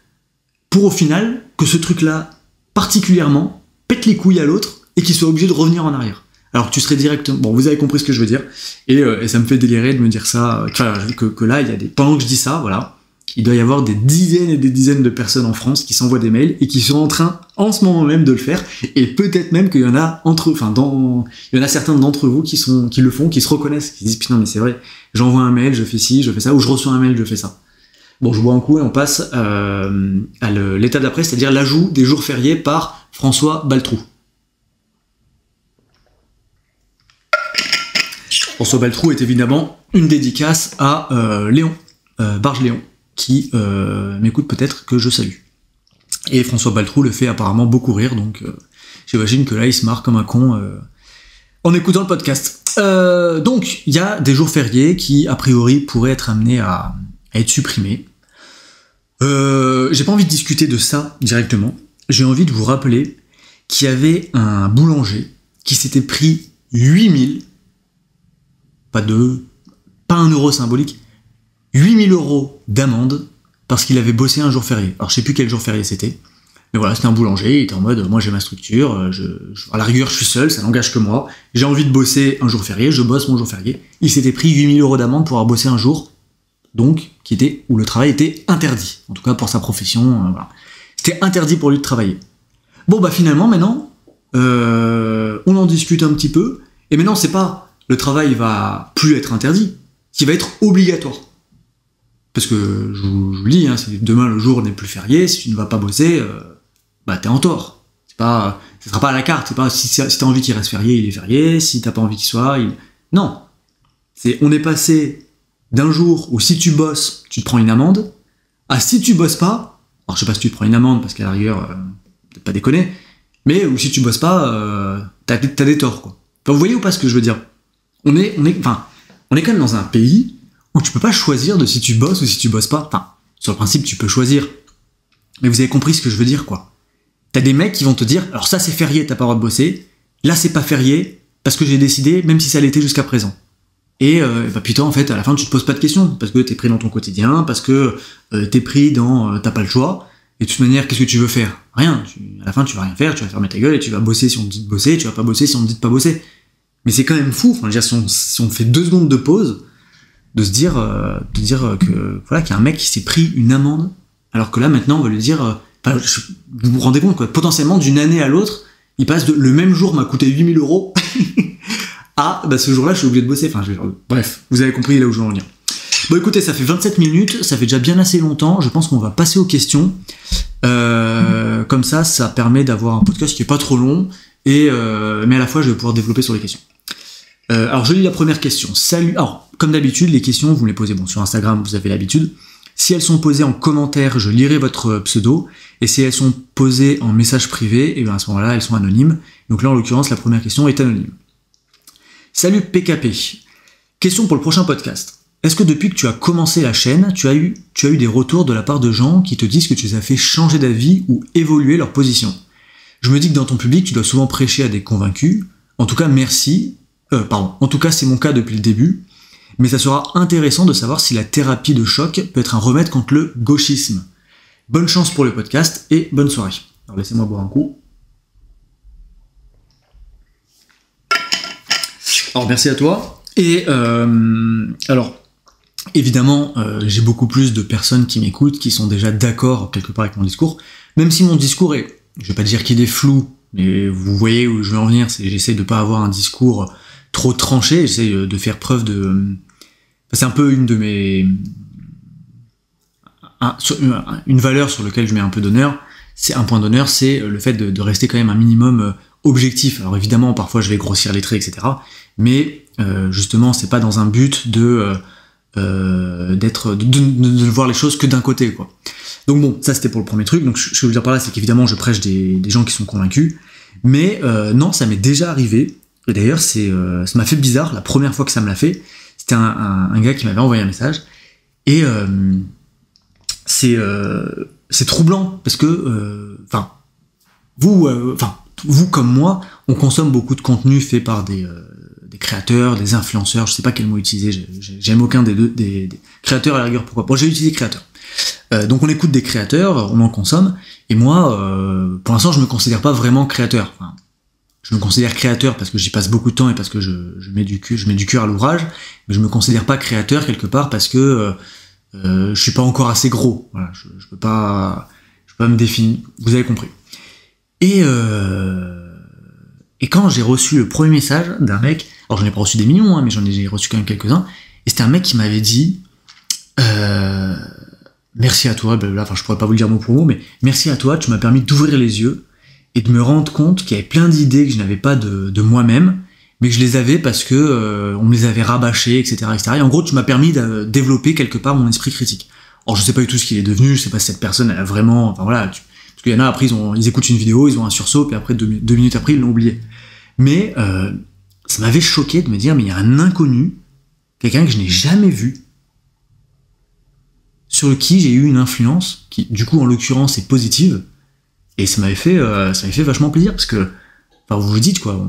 pour au final, que ce truc-là, particulièrement, pète les couilles à l'autre, et qu'il soit obligé de revenir en arrière. Alors que tu serais directement... Bon, vous avez compris ce que je veux dire, et ça me fait délirer de me dire ça, que là, il y a des... Pendant que je dis ça, voilà, il doit y avoir des dizaines et des dizaines de personnes en France qui s'envoient des mails, et qui sont en train, en ce moment même, de le faire, et peut-être même qu'il y en a il y en a certains d'entre vous qui le font, qui se reconnaissent, qui se disent, putain, mais c'est vrai, j'envoie un mail, je fais ci, je fais ça, ou je reçois un mail, je fais ça. Bon, je bois un coup et on passe à l'étape d'après, c'est-à-dire l'ajout des jours fériés par François Baltrou. François Baltrou est évidemment une dédicace à Léon, Barge Léon, qui m'écoute peut-être, que je salue. Et François Baltrou le fait apparemment beaucoup rire, donc j'imagine que là il se marre comme un con en écoutant le podcast. Donc il y a des jours fériés qui a priori pourraient être amenés à être supprimés. J'ai pas envie de discuter de ça directement, j'ai envie de vous rappeler qu'il y avait un boulanger qui s'était pris 8000, pas 1 euro symbolique, 8000 € d'amende parce qu'il avait bossé un jour férié. Alors je sais plus quel jour férié c'était, mais voilà, c'était un boulanger, il était en mode, moi j'ai ma structure, à la rigueur je suis seul, ça n'engage que moi, j'ai envie de bosser un jour férié, je bosse mon jour férié. Il s'était pris 8000 € d'amende pour avoir bossé un jour, donc, où le travail était interdit, en tout cas pour sa profession, voilà. C'était interdit pour lui de travailler. Bon bah finalement, maintenant, on en discute un petit peu, et maintenant c'est pas, le travail va plus être interdit, qui va être obligatoire. Parce que, je vous dis, hein, si demain le jour n'est plus férié, si tu ne vas pas bosser, bah t'es en tort. Ça sera pas à la carte, c'est pas si t'as envie qu'il reste férié, il est férié, si t'as pas envie qu'il soit, non. On est passé d'un jour où si tu bosses, tu te prends une amende, à si tu bosses pas, alors je sais pas si tu te prends une amende, parce qu'à la rigueur, peut-être pas déconner, mais ou si tu bosses pas, t'as des torts, quoi. Enfin, vous voyez ou pas ce que je veux dire? On est quand même dans un pays où tu peux pas choisir de si tu bosses ou si tu bosses pas. Enfin, sur le principe, tu peux choisir. Mais vous avez compris ce que je veux dire, quoi. T'as des mecs qui vont te dire, alors ça c'est férié, t'as pas le droit de bosser, là c'est pas férié, parce que j'ai décidé, même si ça l'était jusqu'à présent. Et bah putain, en fait, à la fin, tu te poses pas de questions, parce que t'es pris dans ton quotidien, parce que t'es pris dans... t'as pas le choix, et de toute manière, qu'est-ce que tu veux faire? Rien. À la fin, tu vas rien faire, tu vas fermer ta gueule, et tu vas bosser si on te dit de bosser, tu vas pas bosser si on te dit de pas bosser. Mais c'est quand même fou, enfin, je veux dire, si on fait 2 secondes de pause, de se dire, que voilà, qu'il y a un mec qui s'est pris une amende, alors que là, maintenant, on va lui dire... vous vous rendez compte, quoi, potentiellement, d'une année à l'autre, il passe le même jour m'a coûté 8000 €, ah, bah ce jour-là, je suis obligé de bosser. Enfin, bref, vous avez compris là où je veux en venir. Bon, écoutez, ça fait 27 minutes, ça fait déjà bien assez longtemps. Je pense qu'on va passer aux questions. Comme ça permet d'avoir un podcast qui est pas trop long, mais à la fois, je vais pouvoir développer sur les questions. Alors, je lis la première question. Salut. Alors, comme d'habitude, les questions, vous me les posez. Bon, sur Instagram, vous avez l'habitude. Si elles sont posées en commentaire, je lirai votre pseudo. Et si elles sont posées en message privé, et bien à ce moment-là, elles sont anonymes. Donc là, en l'occurrence, la première question est anonyme. Salut PKP. Question pour le prochain podcast. Est-ce que depuis que tu as commencé la chaîne, tu as eu des retours de la part de gens qui te disent que tu les as fait changer d'avis ou évoluer leur position? Je me dis que dans ton public, tu dois souvent prêcher à des convaincus. En tout cas, merci. En tout cas, c'est mon cas depuis le début. Mais ça sera intéressant de savoir si la thérapie de choc peut être un remède contre le gauchisme. Bonne chance pour le podcast et bonne soirée. Alors laissez-moi boire un coup. Alors merci à toi. Et alors évidemment, j'ai beaucoup plus de personnes qui m'écoutent, qui sont déjà d'accord quelque part avec mon discours, même si mon discours est, je vais pas dire qu'il est flou, mais vous voyez où je veux en venir, j'essaie de pas avoir un discours trop tranché, j'essaie de faire preuve de... C'est un peu une de mes... une valeur sur laquelle je mets un peu d'honneur, c'est un point d'honneur, c'est le fait de rester quand même un minimum objectif. Alors évidemment, parfois je vais grossir les traits, etc. Mais justement, c'est pas dans un but de voir les choses que d'un côté, quoi. Donc bon, ça c'était pour le premier truc. Donc ce que je veux dire par là, c'est qu'évidemment je prêche des gens qui sont convaincus, mais non, ça m'est déjà arrivé. Et d'ailleurs, ça m'a fait bizarre la première fois que ça me l'a fait. C'était un gars qui m'avait envoyé un message et c'est troublant parce que vous comme moi, on consomme beaucoup de contenu fait par des des créateurs, des influenceurs, je sais pas quel mot utiliser, j'aime aucun des deux, des créateurs à la rigueur, pourquoi. Bon, j'ai utilisé créateurs. Donc on écoute des créateurs, on en consomme, et moi, pour l'instant, je me considère pas vraiment créateur. Enfin, je me considère créateur parce que j'y passe beaucoup de temps et parce que je mets du cœur à l'ouvrage, mais je me considère pas créateur quelque part parce que je suis pas encore assez gros. Voilà, je peux pas me définir. Vous avez compris. Et quand j'ai reçu le premier message d'un mec, alors j'en ai pas reçu des millions, hein, mais j'en ai reçu quand même quelques-uns, et c'était un mec qui m'avait dit merci à toi, blablabla, enfin je pourrais pas vous le dire mot pour mot, mais merci à toi, tu m'as permis d'ouvrir les yeux et de me rendre compte qu'il y avait plein d'idées que je n'avais pas de moi-même, mais que je les avais parce que on me les avait rabâchées, etc., etc. Et en gros, tu m'as permis de développer quelque part mon esprit critique. Alors je sais pas du tout ce qu'il est devenu, je sais pas si cette personne elle a vraiment, enfin voilà, parce qu'il y en a après ils écoutent une vidéo, ils ont un sursaut, puis après deux minutes après ils l'ont oublié. Mais ça m'avait choqué de me dire mais il y a un inconnu, quelqu'un que je n'ai jamais vu, sur qui j'ai eu une influence, qui du coup en l'occurrence est positive, et ça m'avait fait vachement plaisir, parce que, enfin vous vous dites quoi,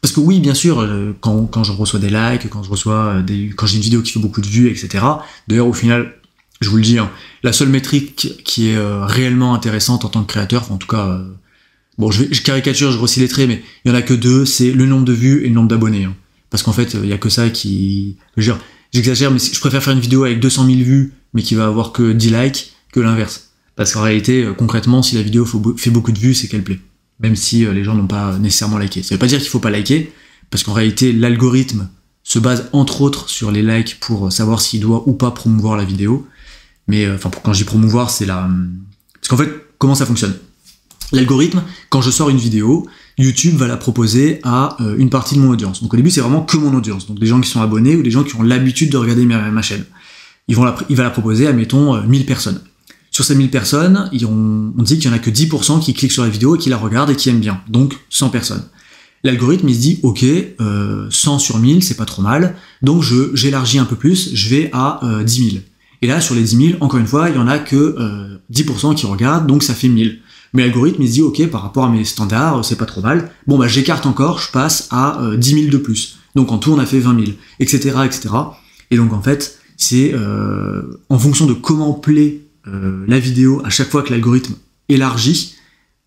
parce que oui bien sûr, quand je reçois des likes, quand j'ai une vidéo qui fait beaucoup de vues, etc. D'ailleurs au final, je vous le dis, hein, la seule métrique qui est réellement intéressante en tant que créateur, enfin, en tout cas, bon je caricature, je grossis les traits, mais il y en a que deux, c'est le nombre de vues et le nombre d'abonnés, hein. Parce qu'en fait il y a que ça qui, j'exagère, mais je préfère faire une vidéo avec 200 000 vues, mais qui va avoir que 10 likes, que l'inverse. Parce qu'en réalité, concrètement, si la vidéo fait beaucoup de vues, c'est qu'elle plaît. Même si les gens n'ont pas nécessairement liké. Ça veut pas dire qu'il faut pas liker, parce qu'en réalité, l'algorithme se base entre autres sur les likes pour savoir s'il doit ou pas promouvoir la vidéo. Mais, enfin, quand je dis promouvoir, c'est la... Parce qu'en fait, comment ça fonctionne ? L'algorithme, quand je sors une vidéo, YouTube va la proposer à une partie de mon audience. Donc au début, c'est vraiment que mon audience. Donc des gens qui sont abonnés ou des gens qui ont l'habitude de regarder ma chaîne. Il va la proposer à, mettons, 1000 personnes. Sur ces 1000 personnes, on dit qu'il y en a que 10% qui cliquent sur la vidéo et qui la regardent et qui aiment bien. Donc 100 personnes. L'algorithme, il se dit, ok, 100 sur 1000, c'est pas trop mal. Donc j'élargis un peu plus, je vais à 10 000. Et là, sur les 10 000, encore une fois, il y en a que 10% qui regardent, donc ça fait 1000. Mais l'algorithme, il se dit, ok, par rapport à mes standards, c'est pas trop mal. Bon, bah j'écarte encore, je passe à 10 000 de plus. Donc en tout, on a fait 20 000, etc., etc. Et donc en fait, c'est en fonction de comment plaît la vidéo à chaque fois que l'algorithme élargit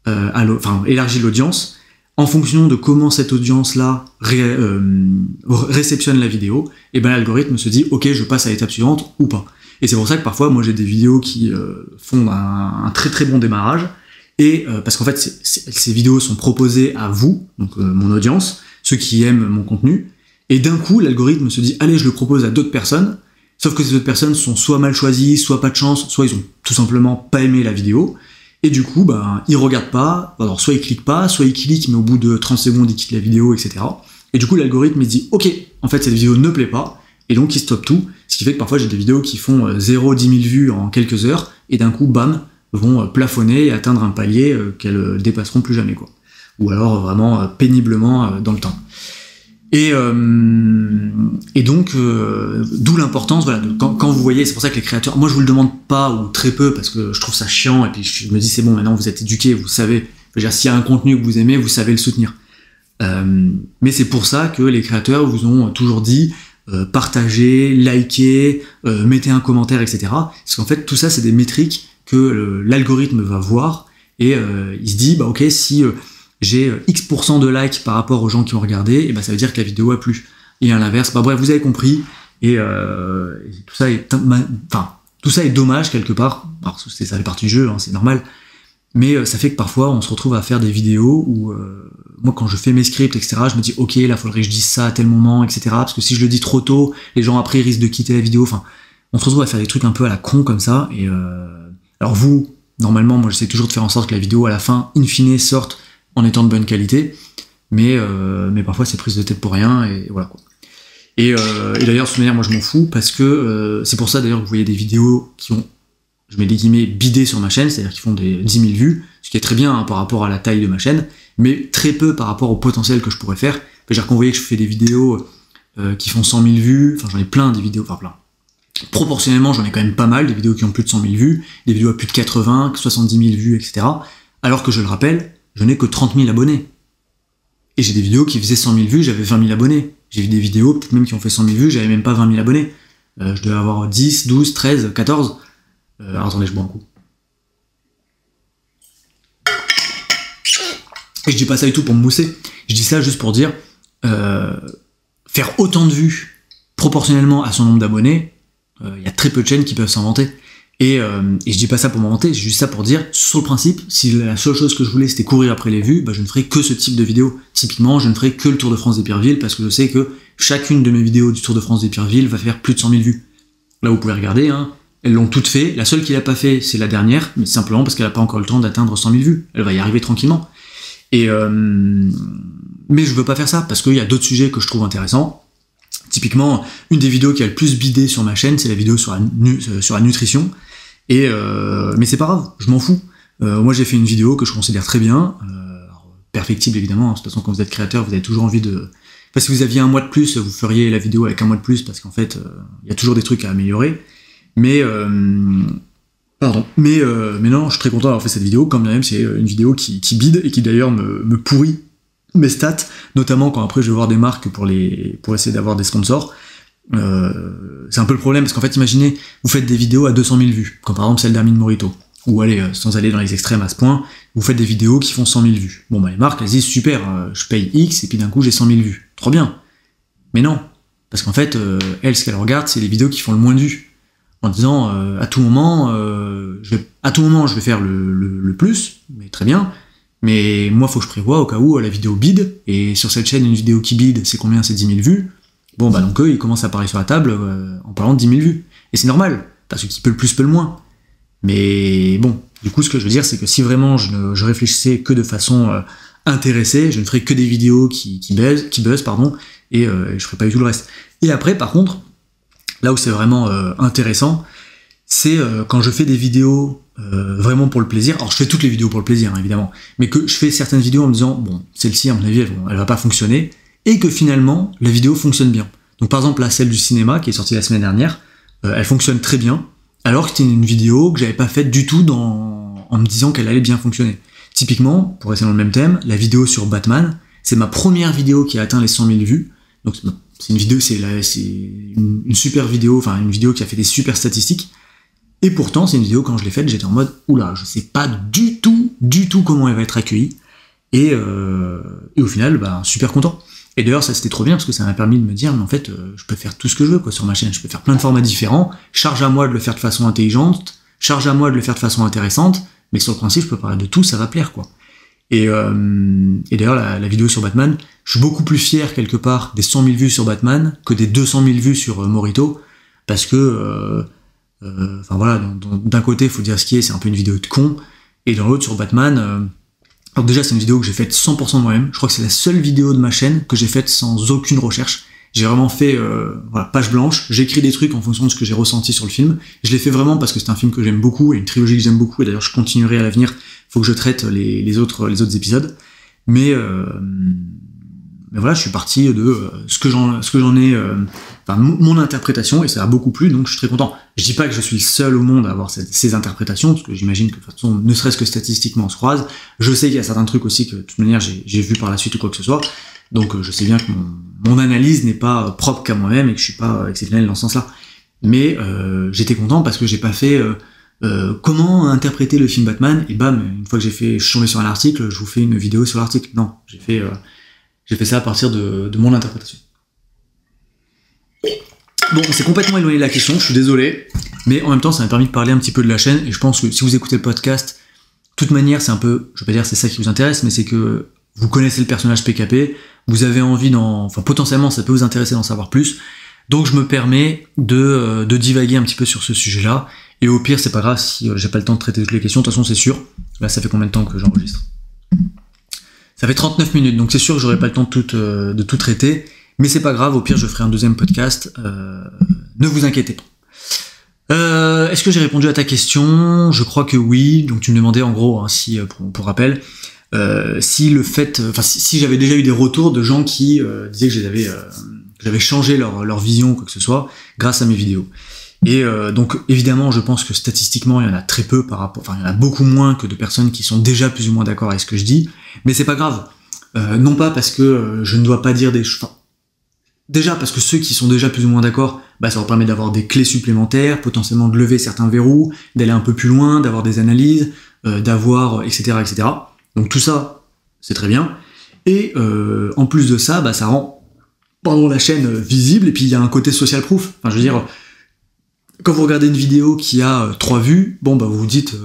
l'audience, en fonction de comment cette audience-là réceptionne la vidéo, et ben l'algorithme se dit ok, je passe à l'étape suivante ou pas. Et c'est pour ça que parfois moi j'ai des vidéos qui font un très très bon démarrage, et parce qu'en fait ces vidéos sont proposées à vous, donc mon audience, ceux qui aiment mon contenu, et d'un coup l'algorithme se dit allez, je le propose à d'autres personnes. Sauf que ces autres personnes sont soit mal choisies, soit pas de chance, soit ils ont tout simplement pas aimé la vidéo, et du coup, ils regardent pas, alors soit ils cliquent pas, soit ils cliquent, mais au bout de 30 secondes, ils quittent la vidéo, etc. Et du coup, l'algorithme, il se dit, ok, en fait, cette vidéo ne plaît pas, et donc il stoppe tout, ce qui fait que parfois, j'ai des vidéos qui font 0-10 000 vues en quelques heures, et d'un coup, bam, vont plafonner et atteindre un palier qu'elles dépasseront plus jamais, quoi. Ou alors, vraiment, péniblement dans le temps. Et donc, d'où l'importance, voilà, quand vous voyez, c'est pour ça que les créateurs, moi je vous le demande pas, ou très peu, parce que je trouve ça chiant, et puis je me dis c'est bon, maintenant vous êtes éduqués, vous savez, s'il y a un contenu que vous aimez, vous savez le soutenir. Mais c'est pour ça que les créateurs vous ont toujours dit, partagez, likez, mettez un commentaire, etc. Parce qu'en fait, tout ça, c'est des métriques que l'algorithme va voir, et il se dit, bah ok, si... j'ai X% de likes par rapport aux gens qui ont regardé, et ça veut dire que la vidéo a plu. Et à l'inverse, bref, vous avez compris, et tout ça est dommage quelque part. Alors ça fait partie du jeu, hein, c'est normal, mais ça fait que parfois on se retrouve à faire des vidéos où moi quand je fais mes scripts, etc., je me dis ok, là faudrait que je dise ça à tel moment, etc., parce que si je le dis trop tôt, les gens après ils risquent de quitter la vidéo, enfin, on se retrouve à faire des trucs un peu à la con comme ça, et alors vous, normalement, moi j'essaie toujours de faire en sorte que la vidéo à la fin, in fine, sorte en étant de bonne qualité, mais parfois c'est prise de tête pour rien, et voilà quoi. Et d'ailleurs, de toute manière, moi je m'en fous, parce que c'est pour ça d'ailleurs que vous voyez des vidéos qui ont, je mets des guillemets, bidé sur ma chaîne, c'est-à-dire qui font des 10 000 vues, ce qui est très bien hein, par rapport à la taille de ma chaîne, mais très peu par rapport au potentiel que je pourrais faire. C'est-à-dire quand vous voyez que je fais des vidéos qui font 100 000 vues, enfin j'en ai plein des vidéos, enfin plein. Proportionnellement, j'en ai quand même pas mal, des vidéos qui ont plus de 100 000 vues, des vidéos à plus de 80, 70 000 vues, etc. Alors que je le rappelle, je n'ai que 30 000 abonnés. Et j'ai des vidéos qui faisaient 100 000 vues, j'avais 20 000 abonnés. J'ai vu des vidéos, peut-être même qui ont fait 100 000 vues, j'avais même pas 20 000 abonnés. Je devais avoir 10, 12, 13, 14. Alors attendez, je bois un coup. Et je dis pas ça du tout pour me mousser. Je dis ça juste pour dire, faire autant de vues proportionnellement à son nombre d'abonnés, y a très peu de chaînes qui peuvent s'en vanter. Et je dis pas ça pour m'en vanter, c'est juste ça pour dire, sur le principe, si la seule chose que je voulais c'était courir après les vues, bah je ne ferai que ce type de vidéo. Typiquement, je ne ferai que le Tour de France d'Épierville, parce que je sais que chacune de mes vidéos du Tour de France d'Épierville va faire plus de 100 000 vues. Là, vous pouvez regarder, hein, elles l'ont toutes fait. La seule qui l'a pas fait, c'est la dernière, mais simplement parce qu'elle a pas encore le temps d'atteindre 100 000 vues. Elle va y arriver tranquillement. Mais je veux pas faire ça, parce qu'il y a d'autres sujets que je trouve intéressants. Typiquement, une des vidéos qui a le plus bidé sur ma chaîne, c'est la vidéo sur la nutrition. Mais c'est pas grave, je m'en fous. Moi j'ai fait une vidéo que je considère très bien, perfectible évidemment, de toute façon quand vous êtes créateur, vous avez toujours envie de... Enfin, si vous aviez un mois de plus, vous feriez la vidéo avec un mois de plus, parce qu'en fait, il y a toujours des trucs à améliorer. Mais non, je suis très content d'avoir fait cette vidéo, quand même c'est une vidéo qui bide, et qui d'ailleurs me pourrit mes stats, notamment quand après je vais voir des marques pour essayer d'avoir des sponsors. C'est un peu le problème, parce qu'en fait, imaginez, vous faites des vidéos à 200 000 vues, comme par exemple celle d'Hermine Morito, ou allez, sans aller dans les extrêmes à ce point, vous faites des vidéos qui font 100 000 vues. Bon bah les marques, elles disent super, je paye X, et puis d'un coup j'ai 100 000 vues. Trop bien. Mais non, parce qu'en fait, elles, ce qu'elles regardent, c'est les vidéos qui font le moins de vues. En disant, à tout moment, je vais faire le plus, mais très bien, mais moi faut que je prévoie au cas où la vidéo bide, et sur cette chaîne, une vidéo qui bide, c'est combien? C'est 10 000 vues. Bon bah donc eux, ils commencent à parler sur la table en parlant de 10 000 vues. Et c'est normal, parce que qui peut le plus peut le moins. Mais bon, du coup ce que je veux dire, c'est que si vraiment je réfléchissais que de façon intéressée, je ne ferais que des vidéos qui buzzent, et je ferais pas du tout le reste. Et après, par contre, là où c'est vraiment intéressant, c'est quand je fais des vidéos vraiment pour le plaisir. Alors je fais toutes les vidéos pour le plaisir, hein, évidemment, mais que je fais certaines vidéos en me disant, bon, celle-ci, à mon avis, elle va pas fonctionner, et que finalement, la vidéo fonctionne bien. Donc par exemple, là, celle du cinéma, qui est sortie la semaine dernière, elle fonctionne très bien, alors que c'était une vidéo que j'avais pas faite du tout en me disant qu'elle allait bien fonctionner. Typiquement, pour rester dans le même thème, la vidéo sur Batman, c'est ma première vidéo qui a atteint les 100 000 vues, donc c'est une vidéo, c'est une super vidéo, enfin une vidéo qui a fait des super statistiques, et pourtant, c'est une vidéo, quand je l'ai faite, j'étais en mode, oula, je sais pas du tout comment elle va être accueillie, et au final, bah, super content. Et d'ailleurs, ça c'était trop bien parce que ça m'a permis de me dire, mais en fait, je peux faire tout ce que je veux, quoi, sur ma chaîne. Je peux faire plein de formats différents. Charge à moi de le faire de façon intelligente. Charge à moi de le faire de façon intéressante. Mais sur le principe, je peux parler de tout, ça va plaire, quoi. Et d'ailleurs, la vidéo sur Batman, je suis beaucoup plus fier, quelque part, des 100 000 vues sur Batman que des 200 000 vues sur Morito. Parce que, enfin voilà, d'un côté, il faut dire ce qui est, c'est un peu une vidéo de con. Et dans l'autre, sur Batman... Alors déjà, c'est une vidéo que j'ai faite 100% de moi-même. Je crois que c'est la seule vidéo de ma chaîne que j'ai faite sans aucune recherche. J'ai vraiment fait, page blanche. J'écris des trucs en fonction de ce que j'ai ressenti sur le film. Je l'ai fait vraiment parce que c'est un film que j'aime beaucoup et une trilogie que j'aime beaucoup. Et d'ailleurs, je continuerai à l'avenir. Faut que je traite les autres épisodes. Mais voilà, je suis parti de ce que j'en ai, mon interprétation, et ça a beaucoup plu, donc je suis très content. Je dis pas que je suis le seul au monde à avoir ces interprétations, parce que j'imagine que de toute façon, ne serait-ce que statistiquement, on se croise. Je sais qu'il y a certains trucs aussi que de toute manière j'ai vu par la suite ou quoi que ce soit, donc je sais bien que mon analyse n'est pas propre qu'à moi-même et que je suis pas exceptionnel dans ce sens-là. Mais j'étais content parce que j'ai pas fait comment interpréter le film Batman, et bam, une fois que je suis tombé sur un article, je vous fais une vidéo sur l'article. Non, j'ai fait ça à partir de mon interprétation. Bon, on s'est complètement éloigné de la question, je suis désolé, mais en même temps, ça m'a permis de parler un petit peu de la chaîne, et je pense que si vous écoutez le podcast, de toute manière, c'est un peu, je vais pas dire c'est ça qui vous intéresse, mais c'est que vous connaissez le personnage PKP, vous avez envie potentiellement, ça peut vous intéresser d'en savoir plus, donc je me permets de divaguer un petit peu sur ce sujet-là, et au pire, c'est pas grave si j'ai pas le temps de traiter toutes les questions, de toute façon, c'est sûr. Là, ça fait combien de temps que j'enregistre ? Ça fait 39 minutes, donc c'est sûr que j'aurai pas le temps de tout traiter, mais c'est pas grave, au pire je ferai un deuxième podcast, ne vous inquiétez pas. Est-ce que j'ai répondu à ta question ? Je crois que oui, donc tu me demandais en gros, hein, si, pour rappel, si j'avais déjà eu des retours de gens qui disaient que j'avais changé leur vision ou quoi que ce soit, grâce à mes vidéos. Et donc évidemment, je pense que statistiquement, il y en a très peu il y en a beaucoup moins que de personnes qui sont déjà plus ou moins d'accord avec ce que je dis, mais c'est pas grave. Non pas parce que je ne dois pas dire des choses. déjà parce que ceux qui sont déjà plus ou moins d'accord, bah ça leur permet d'avoir des clés supplémentaires, potentiellement de lever certains verrous, d'aller un peu plus loin, d'avoir des analyses, d'avoir etc etc. Donc tout ça c'est très bien. Et en plus de ça, bah ça rend la chaîne visible, et puis il y a un côté social proof. Enfin je veux dire, quand vous regardez une vidéo qui a 3 vues, bon bah vous vous dites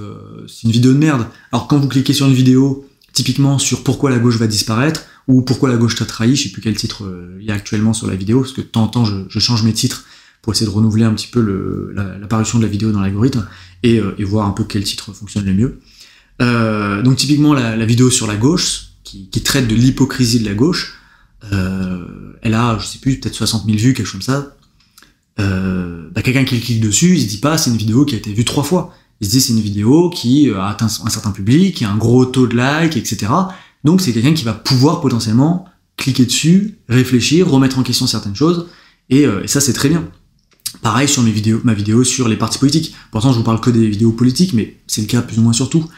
c'est une vidéo de merde. Alors quand vous cliquez sur une vidéo, typiquement sur pourquoi la gauche va disparaître, ou pourquoi la gauche t'a trahi, je sais plus quel titre il y a actuellement sur la vidéo, parce que de temps en temps je change mes titres pour essayer de renouveler un petit peu l'apparition de la vidéo dans l'algorithme, et voir un peu quel titre fonctionne le mieux. Donc typiquement la vidéo sur la gauche, qui traite de l'hypocrisie de la gauche, elle a, je sais plus, peut-être 60 000 vues, quelque chose comme ça. Bah quelqu'un qui clique dessus, il se dit pas c'est une vidéo qui a été vue 3 fois. Il se dit c'est une vidéo qui a atteint un certain public, qui a un gros taux de like, etc. Donc c'est quelqu'un qui va pouvoir potentiellement cliquer dessus, réfléchir, remettre en question certaines choses, et ça c'est très bien. Pareil sur ma vidéo sur les partis politiques. Pourtant je vous parle que des vidéos politiques, mais c'est le cas plus ou moins sur tout.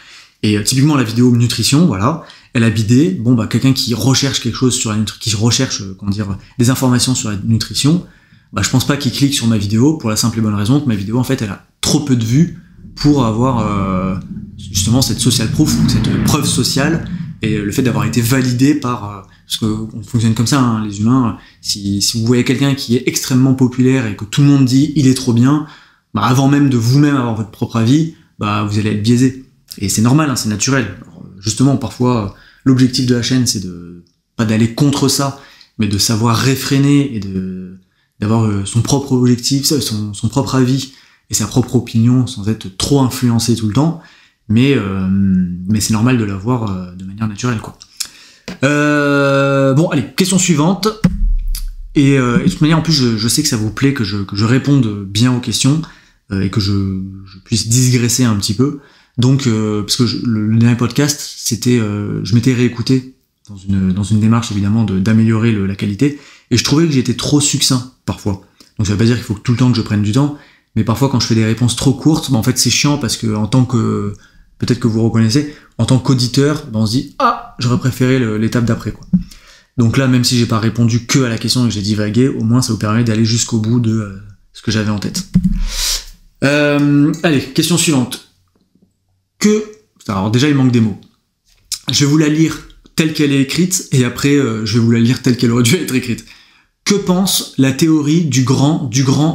Et typiquement la vidéo nutrition, voilà, elle a bidé, bon bah quelqu'un qui recherche quelque chose sur la nutrition, qui recherche, des informations sur la nutrition, bah je pense pas qu'il clique sur ma vidéo pour la simple et bonne raison que ma vidéo en fait elle a trop peu de vues pour avoir justement cette social proof, cette preuve sociale, et le fait d'avoir été validé par parce qu'on fonctionne comme ça, hein, les humains. Si vous voyez quelqu'un qui est extrêmement populaire et que tout le monde dit il est trop bien, bah avant même de vous-même avoir votre propre avis, bah vous allez être biaisé. Et c'est normal, hein, c'est naturel. Alors, justement, parfois, l'objectif de la chaîne, c'est pas d'aller contre ça, mais de savoir réfréner et d'avoir son propre objectif, son propre avis et sa propre opinion sans être trop influencé tout le temps. Mais c'est normal de l'avoir de manière naturelle, quoi. Bon, allez, question suivante. Et de toute manière, en plus, je sais que ça vous plaît que je réponde bien aux questions et que je puisse digresser un petit peu. Donc, parce que le dernier podcast, c'était, je m'étais réécouté dans une démarche évidemment d'améliorer la qualité, et je trouvais que j'étais trop succinct parfois. Donc ça veut pas dire qu'il faut tout le temps que je prenne du temps, mais parfois quand je fais des réponses trop courtes, bah en fait c'est chiant parce que en tant que, peut-être que vous reconnaissez, en tant qu'auditeur, bah on se dit ah j'aurais préféré l'étape d'après quoi. Donc là même si j'ai pas répondu que à la question et que j'ai divagué, au moins ça vous permet d'aller jusqu'au bout de ce que j'avais en tête. Allez, question suivante. Alors déjà il manque des mots. Je vais vous la lire telle qu'elle est écrite, et après je vais vous la lire telle qu'elle aurait dû être écrite. Que pense la théorie du grand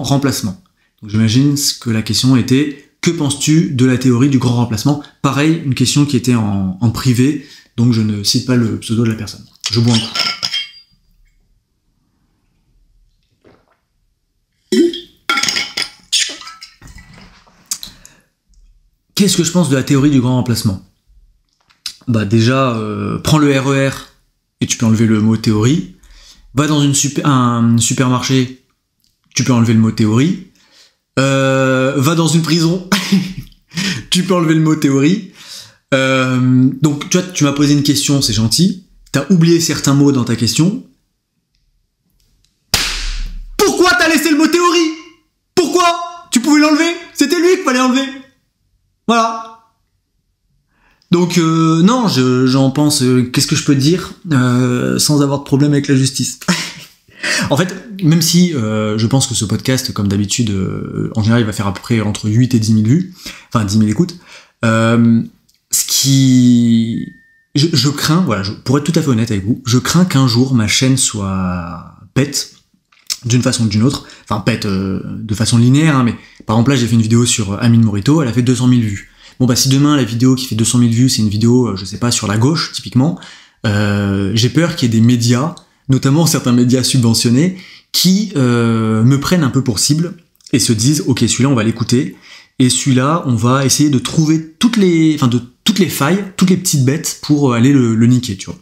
remplacement? Donc j'imagine que la question était que penses-tu de la théorie du grand remplacement? Pareil, une question qui était en privé, donc je ne cite pas le pseudo de la personne. Je bois un coup. Qu'est-ce que je pense de la théorie du grand remplacement? Bah déjà, prends le RER et tu peux enlever le mot théorie. Va dans un supermarché, tu peux enlever le mot théorie. Va dans une prison, tu peux enlever le mot théorie. Donc tu vois, tu m'as posé une question, c'est gentil. T'as oublié certains mots dans ta question. Pourquoi t'as laissé le mot théorie? Pourquoi? Tu pouvais l'enlever? C'était lui qu'il fallait enlever. Voilà. Donc non, j'en pense. Qu'est-ce que je peux dire sans avoir de problème avec la justice? En fait, même si je pense que ce podcast, comme d'habitude, en général, il va faire à peu près entre 8 et 10 000 vues, enfin 10 000 écoutes. Ce qui, je crains, voilà, pour être tout à fait honnête avec vous, je crains qu'un jour ma chaîne soit pète d'une façon ou d'une autre. Enfin pète de façon linéaire, hein, mais par exemple là j'ai fait une vidéo sur Amine Morito, elle a fait 200 000 vues. Bon bah si demain la vidéo qui fait 200 000 vues c'est une vidéo, je sais pas, sur la gauche typiquement, j'ai peur qu'il y ait des médias, notamment certains médias subventionnés, qui me prennent un peu pour cible et se disent ok celui-là on va l'écouter, et celui-là on va essayer de trouver toutes les failles, toutes les petites bêtes pour aller le niquer, tu vois.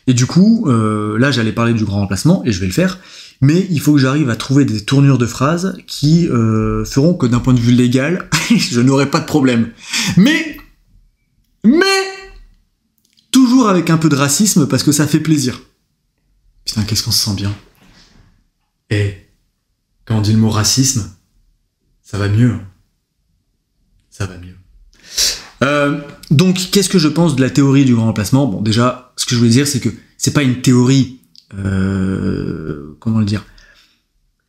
Et du coup, là j'allais parler du grand remplacement, et je vais le faire, mais il faut que j'arrive à trouver des tournures de phrases qui feront que d'un point de vue légal, je n'aurai pas de problème. Mais, toujours avec un peu de racisme, parce que ça fait plaisir. Putain, qu'est-ce qu'on se sent bien. Et quand on dit le mot racisme, ça va mieux. Ça va mieux. Donc, qu'est-ce que je pense de la théorie du grand remplacement? Bon, déjà, ce que je voulais dire, c'est que c'est pas une théorie, comment le dire,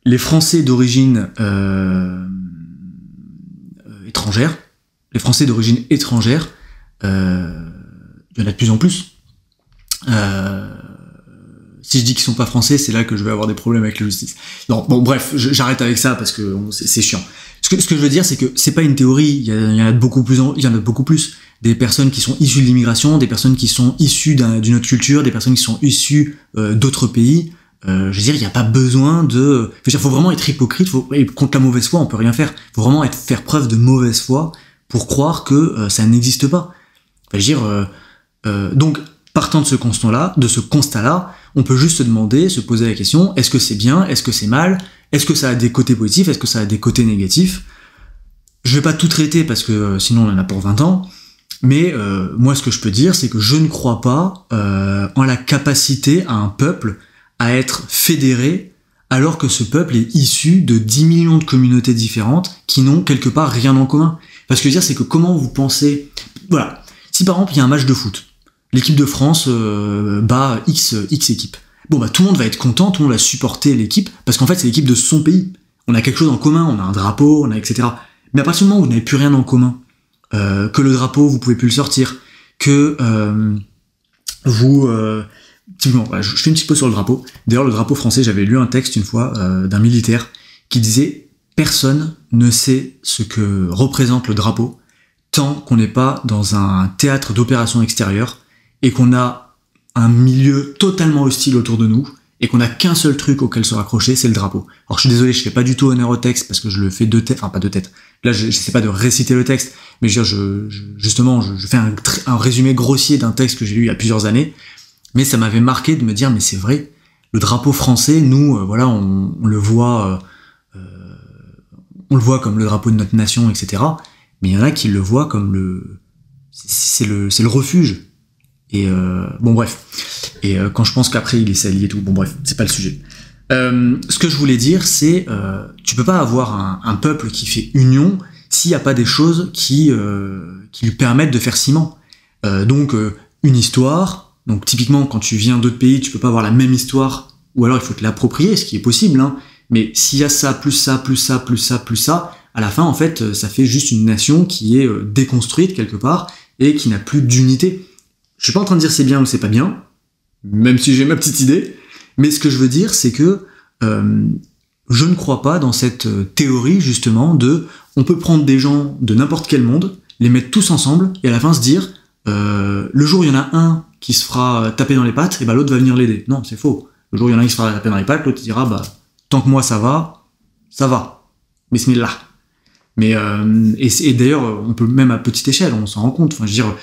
les Français d'origine étrangère, il y en a de plus en plus. Si je dis qu'ils sont pas français, c'est là que je vais avoir des problèmes avec la justice. Non, bon, bref, j'arrête avec ça parce que c'est chiant. Ce que je veux dire, c'est que c'est pas une théorie. Il y en a beaucoup plus. Des personnes qui sont issues de l'immigration, des personnes qui sont issues d'une autre culture, des personnes qui sont issues d'autres pays. Je veux dire, il n'y a pas besoin de... faut vraiment être hypocrite. Et contre la mauvaise foi, on peut rien faire. Faut vraiment faire preuve de mauvaise foi pour croire que ça n'existe pas. Donc, partant de ce constat-là, on peut juste se poser la question, est-ce que c'est bien, est-ce que c'est mal, est-ce que ça a des côtés positifs, est-ce que ça a des côtés négatifs? Je vais pas tout traiter parce que sinon on en a pour 20 ans, mais moi ce que je peux dire, c'est que je ne crois pas en la capacité à un peuple à être fédéré, alors que ce peuple est issu de 10 millions de communautés différentes qui n'ont quelque part rien en commun. Parce que je veux dire, c'est que comment vous pensez... Voilà, si par exemple il y a un match de foot, l'équipe de France bat X équipe. Bon bah tout le monde va être content, tout le monde va supporter l'équipe, parce qu'en fait c'est l'équipe de son pays. On a quelque chose en commun, on a un drapeau, on a etc. Mais à partir du moment où vous n'avez plus rien en commun, que le drapeau vous pouvez plus le sortir, que typiquement, je fais une petite pause sur le drapeau. D'ailleurs le drapeau français, j'avais lu un texte une fois d'un militaire qui disait « Personne ne sait ce que représente le drapeau tant qu'on n'est pas dans un théâtre d'opération extérieure et qu'on a un milieu totalement hostile autour de nous, et qu'on a qu'un seul truc auquel se raccrocher, c'est le drapeau. » Alors je suis désolé, je fais pas du tout honneur au texte, parce que je le fais de tête, enfin pas de tête. Là, je sais pas de réciter le texte, mais je fais un résumé grossier d'un texte que j'ai lu il y a plusieurs années, mais ça m'avait marqué de me dire, mais c'est vrai, le drapeau français, nous, on le voit comme le drapeau de notre nation, etc., mais il y en a qui le voient comme c'est le refuge. Et bon bref, et quand je pense qu'après il est sali et tout, bon bref, c'est pas le sujet. Ce que je voulais dire, c'est tu peux pas avoir un peuple qui fait union s'il n'y a pas des choses qui lui permettent de faire ciment. Donc une histoire, donc typiquement quand tu viens d'autres pays, tu peux pas avoir la même histoire, ou alors il faut te l'approprier, ce qui est possible, hein. Mais s'il y a ça, plus ça, plus ça, plus ça, plus ça, à la fin en fait ça fait juste une nation qui est déconstruite quelque part, et qui n'a plus d'unité. Je suis pas en train de dire c'est bien ou c'est pas bien, même si j'ai ma petite idée, mais ce que je veux dire, c'est que je ne crois pas dans cette théorie, justement, on peut prendre des gens de n'importe quel monde, les mettre tous ensemble, et à la fin se dire, le jour où il y en a un qui se fera taper dans les pattes, et bah l'autre va venir l'aider. Non, c'est faux. Le jour où il y en a un qui se fera taper dans les pattes, l'autre dira, bah, tant que moi ça va. Bismillah. Mais, et d'ailleurs, on peut même à petite échelle, on s'en rend compte. Enfin, je veux dire,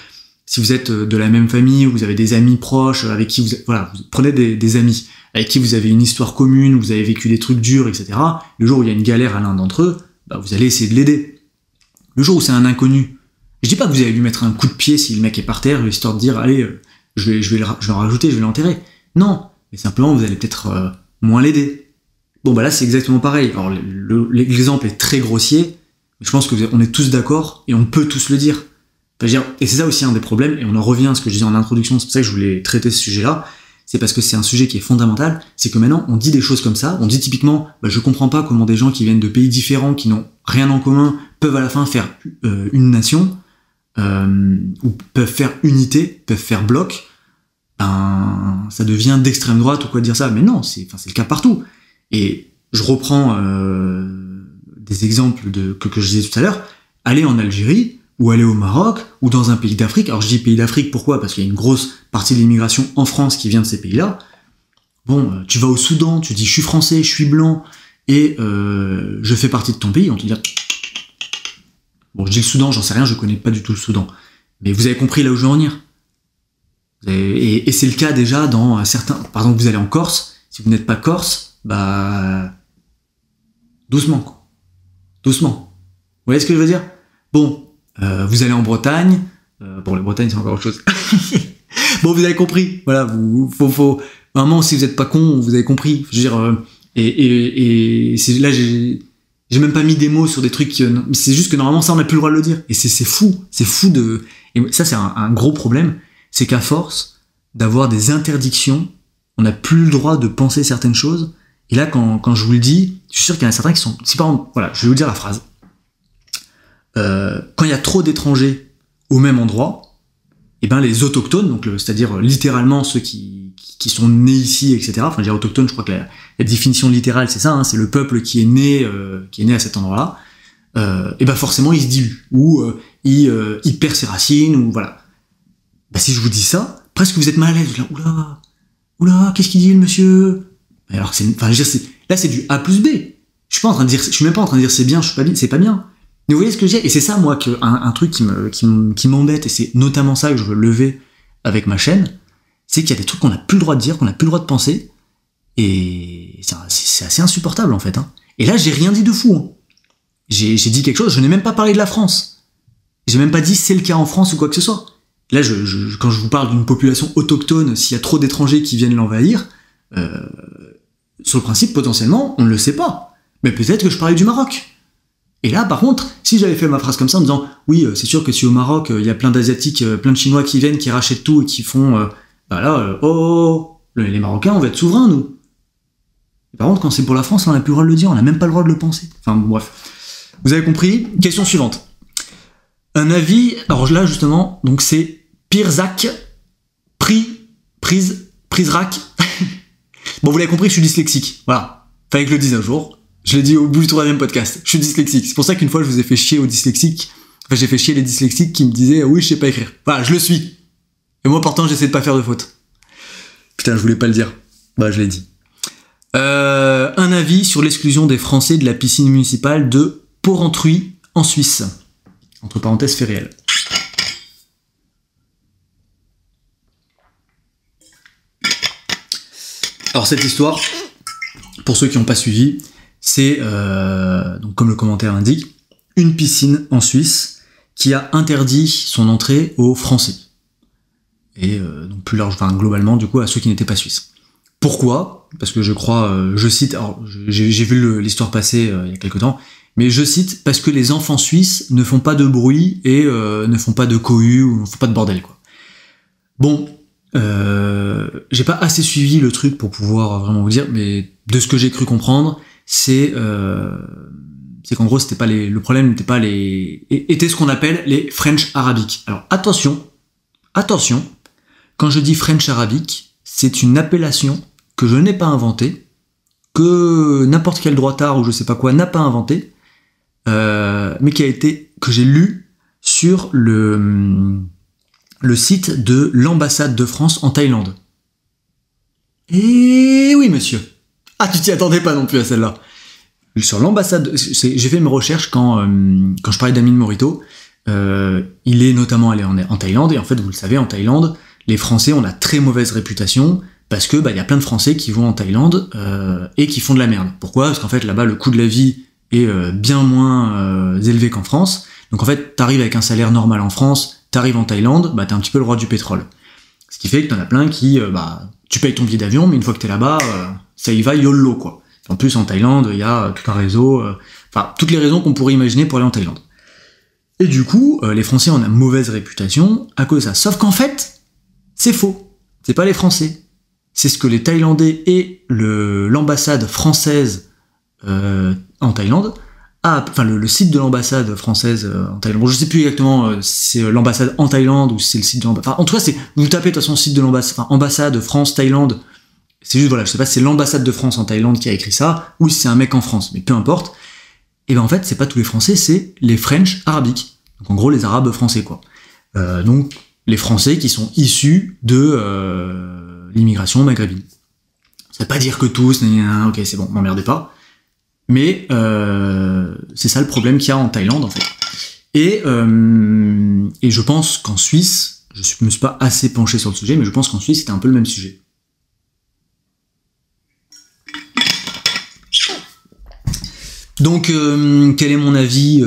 si vous êtes de la même famille, vous avez des amis proches, avec qui vous prenez des amis, avec qui vous avez une histoire commune, vous avez vécu des trucs durs, etc. Le jour où il y a une galère à l'un d'entre eux, bah, vous allez essayer de l'aider. Le jour où c'est un inconnu, je dis pas que vous allez lui mettre un coup de pied si le mec est par terre, histoire de dire, allez, je vais en rajouter, je vais l'enterrer. Non, mais simplement vous allez peut-être moins l'aider. Bon bah là c'est exactement pareil. Alors l'exemple est très grossier, mais je pense qu'on est tous d'accord, et on peut tous le dire. Et c'est ça aussi un des problèmes, et on en revient à ce que je disais en introduction, c'est pour ça que je voulais traiter ce sujet-là, c'est parce que c'est un sujet qui est fondamental, c'est que maintenant on dit des choses comme ça, on dit typiquement, bah, je comprends pas comment des gens qui viennent de pays différents, qui n'ont rien en commun, peuvent à la fin faire une nation, ou peuvent faire unité, peuvent faire bloc, ça devient d'extrême droite ou quoi de dire ça, mais non, c'est le cas partout. Et je reprends des exemples que je disais tout à l'heure, aller en Algérie, ou aller au Maroc, ou dans un pays d'Afrique. Alors je dis pays d'Afrique, pourquoi ? Parce qu'il y a une grosse partie de l'immigration en France qui vient de ces pays-là. Bon, tu vas au Soudan, tu dis je suis français, je suis blanc, et je fais partie de ton pays, on te dit... Bon, je dis le Soudan, j'en sais rien, je connais pas du tout le Soudan. Mais vous avez compris là où je veux en venir. Et c'est le cas déjà dans certains... Par exemple, vous allez en Corse, si vous n'êtes pas corse, bah... doucement, quoi. Doucement. Vous voyez ce que je veux dire ? Bon... vous allez en Bretagne, la Bretagne c'est encore autre chose. Bon, vous avez compris, voilà, faut vraiment, si vous êtes pas con, vous avez compris, je veux dire, et là j'ai même pas mis des mots sur des trucs, c'est juste que normalement ça on n'a plus le droit de le dire, et c'est fou de, et ça c'est un gros problème, c'est qu'à force d'avoir des interdictions, on n'a plus le droit de penser certaines choses, Et là, quand je vous le dis, je suis sûr qu'il y en a certains qui sont... Si par exemple, voilà, je vais vous dire la phrase. Quand il y a trop d'étrangers au même endroit, et ben les autochtones, donc c'est-à-dire littéralement ceux qui sont nés ici, etc. Enfin, je veux dire autochtone, je crois que la définition littérale, c'est ça, hein, c'est le peuple qui est né à cet endroit-là. Et ben forcément, il se dilue, ou il perd ses racines, ou voilà. Ben, si je vous dis ça, presque vous êtes mal à l'aise, vous êtes là, oula, qu'est-ce qu'il dit le monsieur? Alors que là c'est du A plus B. Je suis même pas en train de dire c'est bien, c'est pas bien. Mais vous voyez ce que j'ai? Et c'est ça, moi, un truc qui m'embête, et c'est notamment ça que je veux lever avec ma chaîne, c'est qu'il y a des trucs qu'on n'a plus le droit de dire, qu'on n'a plus le droit de penser, et c'est assez insupportable, en fait. Hein. Et là, j'ai rien dit de fou. Hein. J'ai dit quelque chose, je n'ai même pas parlé de la France. J'ai même pas dit c'est le cas en France ou quoi que ce soit. Là, quand je vous parle d'une population autochtone, s'il y a trop d'étrangers qui viennent l'envahir, sur le principe, potentiellement, on ne le sait pas. Mais peut-être que je parlais du Maroc. Et là, par contre, si j'avais fait ma phrase comme ça en disant « Oui, c'est sûr que si au Maroc, il y a plein d'Asiatiques, plein de Chinois qui viennent, qui rachètent tout et qui font... les Marocains, on va être souverains, nous. » Et par contre, quand c'est pour la France, on n'a plus le droit de le dire, on n'a même pas le droit de le penser. Enfin, bref. Vous avez compris? Question suivante. Un avis... Alors là, justement, donc c'est Pirzak, Prizrak. Bon, vous l'avez compris, je suis dyslexique. Voilà. Fallait que je le dise un jour. Je l'ai dit au bout du 3e podcast. Je suis dyslexique. C'est pour ça qu'une fois, je vous ai fait chier aux dyslexiques. Enfin, j'ai fait chier les dyslexiques qui me disaient « Oui, je sais pas écrire. » Voilà, je le suis. Et moi, pourtant, j'essaie de pas faire de fautes. Putain, je voulais pas le dire. Bah, je l'ai dit. Un avis sur l'exclusion des Français de la piscine municipale de Porrentruy, en Suisse. Entre parenthèses, fait réel. Alors, cette histoire, pour ceux qui n'ont pas suivi, c'est, donc comme le commentaire indique, une piscine en Suisse qui a interdit son entrée aux Français. Et donc plus large, enfin globalement du coup à ceux qui n'étaient pas suisses. Pourquoi? Parce que je crois, je cite, alors j'ai vu l'histoire passer il y a quelque temps, mais je cite parce que les enfants suisses ne font pas de bruit et ne font pas de cohue ou ne font pas de bordel quoi. Bon, j'ai pas assez suivi le truc pour pouvoir vraiment vous dire, mais de ce que j'ai cru comprendre, c'est qu'en gros c'était pas le problème n'était pas était ce qu'on appelle les French Arabic. Alors attention, quand je dis French Arabic, c'est une appellation que je n'ai pas inventée, que n'importe quel droitard ou je sais pas quoi n'a pas inventé, mais que j'ai lu sur le site de l'ambassade de France en Thaïlande. Et oui monsieur. Ah, tu t'y attendais pas non plus à celle-là. Sur l'ambassade, j'ai fait mes recherches quand je parlais d'Amin Morito. Il est notamment allé en Thaïlande, et en fait, vous le savez, en Thaïlande, les Français ont la très mauvaise réputation, parce que y a plein de Français qui vont en Thaïlande et qui font de la merde. Pourquoi? Parce qu'en fait, là-bas, le coût de la vie est bien moins élevé qu'en France. Donc en fait, t'arrives avec un salaire normal en France, t'arrives en Thaïlande, t'es un petit peu le roi du pétrole. Ce qui fait que t'en as plein qui, tu payes ton billet d'avion, mais une fois que t'es là-bas, ça y va YOLO, quoi. En plus, en Thaïlande, il y a tout un réseau, toutes les raisons qu'on pourrait imaginer pour aller en Thaïlande. Et du coup, les Français ont une mauvaise réputation à cause de ça. Sauf qu'en fait, c'est faux. C'est pas les Français. C'est ce que les Thaïlandais et l'ambassade française en Thaïlande, le site de l'ambassade française en Thaïlande. Bon, je sais plus exactement si c'est l'ambassade en Thaïlande ou si c'est le site de l'ambassade. En tout cas, vous tapez de toute façon site de l'ambassade, ambassade France Thaïlande. C'est juste, voilà, je sais pas si c'est l'ambassade de France en Thaïlande qui a écrit ça, ou si c'est un mec en France, mais peu importe. Et ben en fait, c'est pas tous les Français, c'est les French Arabic. Donc en gros, les Arabes français, quoi. Donc, les Français qui sont issus de l'immigration maghrébine. Ça veut pas dire que tous, ok, c'est bon, m'emmerdez pas. Mais c'est ça le problème qu'il y a en Thaïlande, en fait. Et je pense qu'en Suisse, je me suis pas assez penché sur le sujet, mais je pense qu'en Suisse, c'était un peu le même sujet. Donc, quel est mon avis?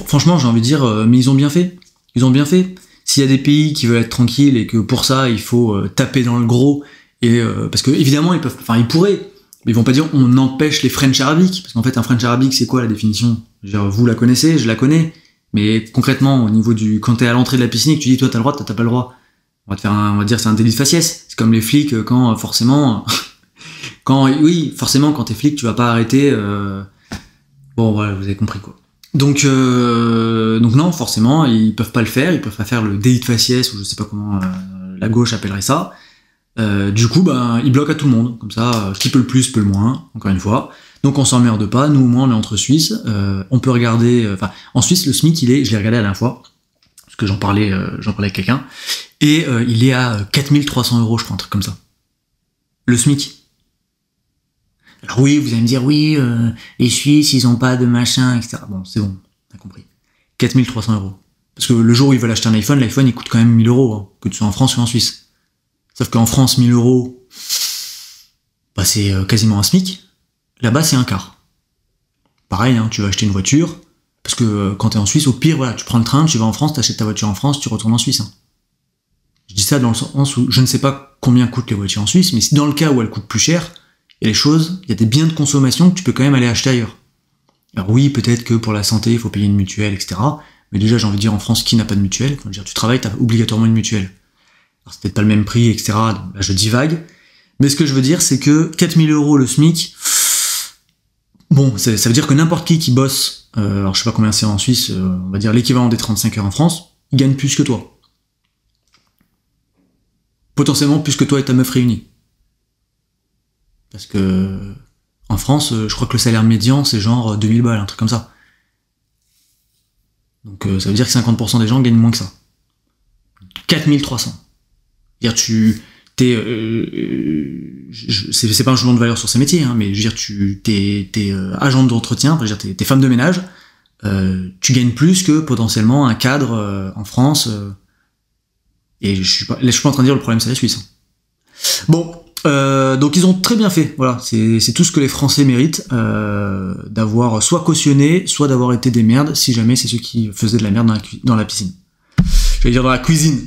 Franchement, j'ai envie de dire, mais ils ont bien fait. Ils ont bien fait. S'il y a des pays qui veulent être tranquilles et que pour ça, il faut taper dans le gros, et parce que évidemment, ils pourraient, mais ils vont pas dire on empêche les French Arabic, parce qu'en fait, un French Arabic, c'est quoi la définition? Genre, vous la connaissez, je la connais, mais concrètement, au niveau quand t'es à l'entrée de la piscine et que tu dis toi t'as le droit, t'as pas le droit, on va dire c'est un délit de faciès. C'est comme les flics quand forcément Oui, forcément, quand t'es flic, tu vas pas arrêter. Bon, voilà, vous avez compris quoi. Donc non, forcément, ils peuvent pas le faire. Ils peuvent pas faire le délit de faciès ou je sais pas comment la gauche appellerait ça. Du coup, ils bloquent à tout le monde. Comme ça, qui peut le plus, peut le moins. Encore une fois. Donc on s'emmerde pas. Nous au moins, on est entre Suisses. On peut regarder. En Suisse, le SMIC, je l'ai regardé la dernière fois parce que j'en parlais avec quelqu'un. Et il est à 4300 €, je crois, un truc comme ça. Le SMIC. Alors oui, vous allez me dire, oui, les Suisses, ils ont pas de machin, etc. Bon, c'est bon, t'as compris. 4300 €. Parce que le jour où ils veulent acheter un iPhone, l'iPhone, il coûte quand même 1000 €, hein, que tu sois en France ou en Suisse. Sauf qu'en France, 1000 €, c'est quasiment un SMIC. Là-bas, c'est un quart. Pareil, hein, tu vas acheter une voiture, parce que quand t'es en Suisse, au pire, voilà, tu prends le train, tu vas en France, t'achètes ta voiture en France, tu retournes en Suisse. Hein. Je dis ça dans le sens où je ne sais pas combien coûtent les voitures en Suisse, mais si dans le cas où elles coûtent plus cher, il y a il y a des biens de consommation que tu peux quand même aller acheter ailleurs. Alors oui, peut-être que pour la santé, il faut payer une mutuelle, etc. Mais déjà, j'ai envie de dire, en France, qui n'a pas de mutuelle? Enfin, tu travailles, t'as obligatoirement une mutuelle. Alors c'est peut-être pas le même prix, etc. Donc, là, je divague. Mais ce que je veux dire, c'est que 4000 € le SMIC, bon, ça veut dire que n'importe qui bosse, alors je sais pas combien c'est en Suisse, on va dire l'équivalent des 35 heures en France, il gagne plus que toi. Potentiellement plus que toi et ta meuf réunis. Parce que en France, je crois que le salaire médian, c'est genre 2000 balles, un truc comme ça. Donc ça veut dire que 50% des gens gagnent moins que ça. 4300. C'est-à-dire c'est pas un jugement de valeur sur ces métiers, hein, mais je veux dire, t'es agent d'entretien, enfin, je veux dire, t'es femme de ménage, tu gagnes plus que potentiellement un cadre en France. Et je suis pas en train de dire le problème c'est la Suisse. Hein. Bon. Donc ils ont très bien fait, voilà, c'est tout ce que les Français méritent, d'avoir soit cautionné, soit d'avoir été des merdes, si jamais c'est ceux qui faisaient de la merde dans la piscine. Je vais dire dans la cuisine.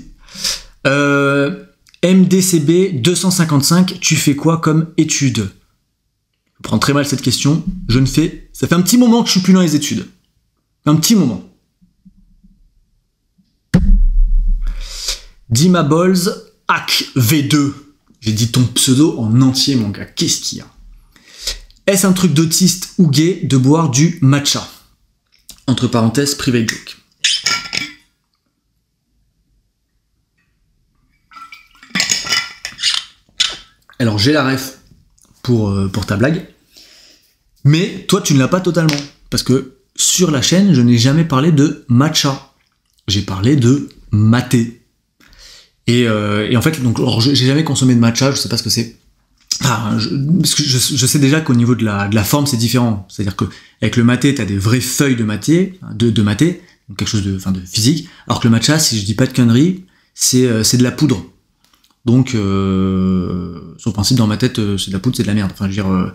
MDCB 255, tu fais quoi comme études? Je prends très mal cette question, ça fait un petit moment que je suis plus dans les études. Un petit moment. Dima Balls, Hack V2. J'ai dit ton pseudo en entier, mon gars. Qu'est-ce qu'il y a? Est-ce un truc d'autiste ou gay de boire du matcha? Entre parenthèses, private joke. Alors, j'ai la ref pour ta blague. Mais toi, tu ne l'as pas totalement. Parce que sur la chaîne, je n'ai jamais parlé de matcha. J'ai parlé de maté. Et en fait, donc, j'ai jamais consommé de matcha, je sais pas ce que c'est. Parce que je sais déjà qu'au niveau de la forme, c'est différent. C'est-à-dire que avec le maté, t'as des vraies feuilles de maté, donc quelque chose de physique. Alors que le matcha, si je dis pas de conneries, c'est de la poudre. Donc, sur le principe, dans ma tête, c'est de la poudre, c'est de la merde. Enfin, je veux dire,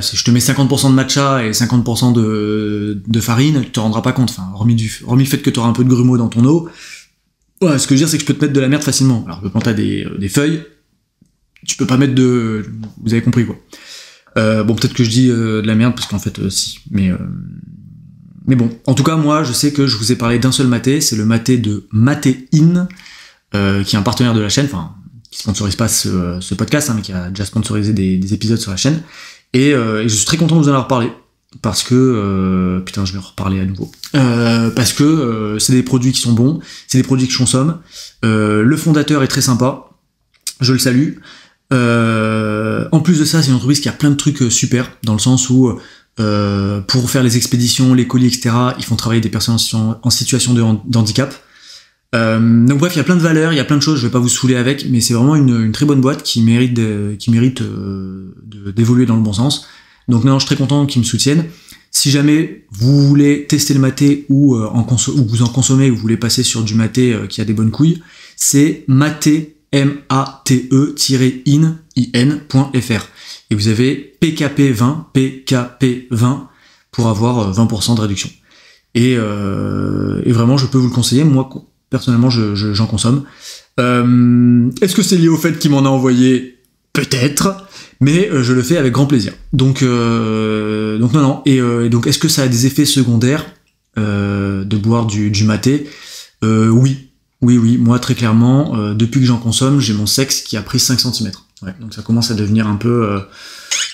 si je te mets 50% de matcha et 50% de farine, tu te rendras pas compte. Enfin, hormis le fait que tu auras un peu de grumeaux dans ton eau. Ouais, ce que je veux dire, c'est que je peux te mettre de la merde facilement. Alors que quand t'as des feuilles, tu peux pas mettre de... Vous avez compris, quoi. Bon, peut-être que je dis de la merde, parce qu'en fait, si. Mais bon, en tout cas, moi, je sais que je vous ai parlé d'un seul maté, c'est le maté de Matéine, qui est un partenaire de la chaîne, enfin, qui sponsorise pas ce podcast, hein, mais qui a déjà sponsorisé des épisodes sur la chaîne. Et je suis très content de vous en avoir parlé. Parce que putain, je vais en reparler à nouveau. Parce que c'est des produits qui sont bons, c'est des produits que je consomme. Le fondateur est très sympa, je le salue. En plus de ça, c'est une entreprise qui a plein de trucs super, dans le sens où pour faire les expéditions, les colis, etc., ils font travailler des personnes en situation de handicap. Donc bref, il y a plein de valeurs, il y a plein de choses, je vais pas vous saouler avec, mais c'est vraiment une très bonne boîte qui mérite d'évoluer dans le bon sens. Donc non, je suis très content qu'ils me soutiennent. Si jamais vous voulez tester le maté ou vous en consommez, ou vous voulez passer sur du maté qui a des bonnes couilles, c'est maté, mate-in.fr. Et vous avez PKP20 pour avoir 20% de réduction. Et vraiment, je peux vous le conseiller. Moi, personnellement, j'en consomme. Est-ce que c'est lié au fait qu'il m'en a envoyé? Peut-être. Mais je le fais avec grand plaisir. Donc non. Et donc, est-ce que ça a des effets secondaires de boire du maté? Oui. Moi, très clairement, depuis que j'en consomme, j'ai mon sexe qui a pris 5 cm. Ouais, donc ça commence à devenir un peu...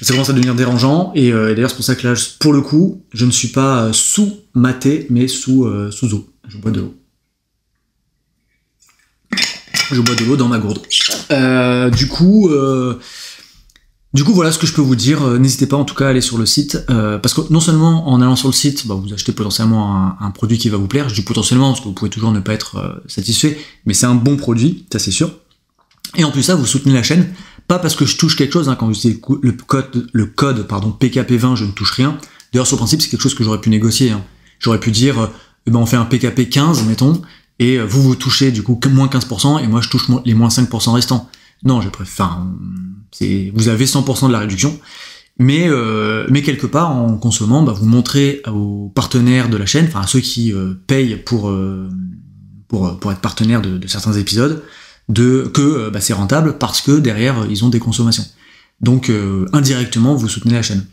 ça commence à devenir dérangeant, et d'ailleurs c'est pour ça que là, pour le coup, je ne suis pas sous maté, mais sous eau. Je bois de l'eau. Je bois de l'eau dans ma gourde. Du coup, voilà ce que je peux vous dire. N'hésitez pas en tout cas à aller sur le site, parce que non seulement en allant sur le site, vous achetez potentiellement un produit qui va vous plaire. Je dis potentiellement parce que vous pouvez toujours ne pas être satisfait, mais c'est un bon produit, ça c'est sûr. Et en plus ça, vous soutenez la chaîne, pas parce que je touche quelque chose, hein, quand vous utilisez le code PKP20, je ne touche rien. D'ailleurs sur le principe, c'est quelque chose que j'aurais pu négocier. Hein. J'aurais pu dire, on fait un PKP 15, mettons, et vous touchez du coup moins 15%, et moi je touche les moins 5% restants. Non, je préfère. Vous avez 100% de la réduction, mais quelque part en consommant, vous montrez aux partenaires de la chaîne, enfin à ceux qui payent pour être partenaires de certains épisodes, que c'est rentable parce que derrière ils ont des consommations. Donc indirectement vous soutenez la chaîne.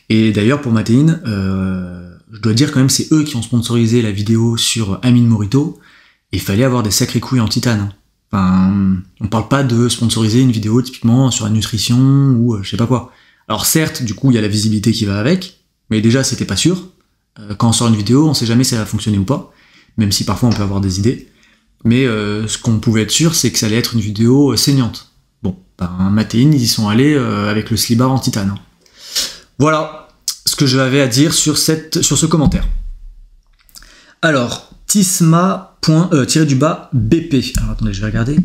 Et d'ailleurs pour Matéine, je dois dire quand même c'est eux qui ont sponsorisé la vidéo sur Amine Morito. Il fallait avoir des sacrées couilles en titane. Enfin, on parle pas de sponsoriser une vidéo typiquement sur la nutrition ou je sais pas quoi. Alors certes, du coup, il y a la visibilité qui va avec, mais déjà, c'était pas sûr. Quand on sort une vidéo, on sait jamais si elle va fonctionner ou pas, même si parfois on peut avoir des idées. Mais ce qu'on pouvait être sûr, c'est que ça allait être une vidéo saignante. Bon, Matéine, ils y sont allés avec le slibard en titane. Voilà ce que j'avais à dire sur ce commentaire. Alors, Tisma.-BP. Alors attendez, je vais regarder.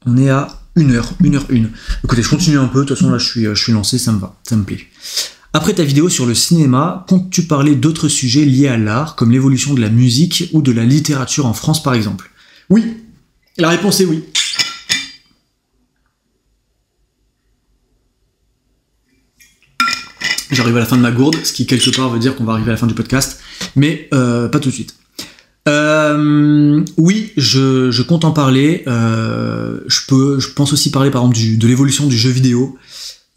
On est à 1h01. Écoutez, je continue un peu, de toute façon là je suis lancé, ça me va, ça me plaît. Après ta vidéo sur le cinéma, comptes-tu parler d'autres sujets liés à l'art, comme l'évolution de la musique ou de la littérature en France par exemple? Oui, la réponse est oui. J'arrive à la fin de ma gourde, ce qui quelque part veut dire qu'on va arriver à la fin du podcast, mais pas tout de suite. Oui, je compte en parler. Je pense aussi parler par exemple de l'évolution du jeu vidéo.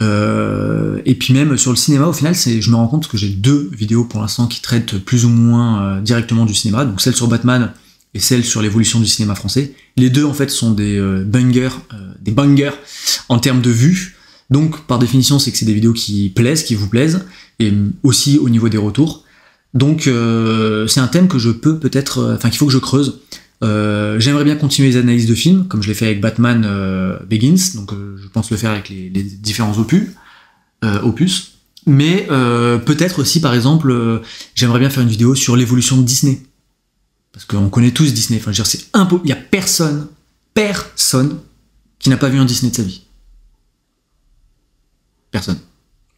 Et puis même sur le cinéma, au final, je me rends compte que j'ai 2 vidéos pour l'instant qui traitent plus ou moins directement du cinéma. Donc celle sur Batman et celle sur l'évolution du cinéma français. Les 2 en fait sont des bangers en termes de vues. Donc par définition, c'est que c'est des vidéos qui vous plaisent, et aussi au niveau des retours. Donc c'est un thème que je peux peut-être, qu'il faut que je creuse. J'aimerais bien continuer les analyses de films, comme je l'ai fait avec Batman Begins, donc je pense le faire avec les différents opus. Mais peut-être aussi, par exemple, j'aimerais bien faire une vidéo sur l'évolution de Disney. Parce qu'on connaît tous Disney, enfin je veux dire, c'est impossible, il y a personne qui n'a pas vu un Disney de sa vie. Personne.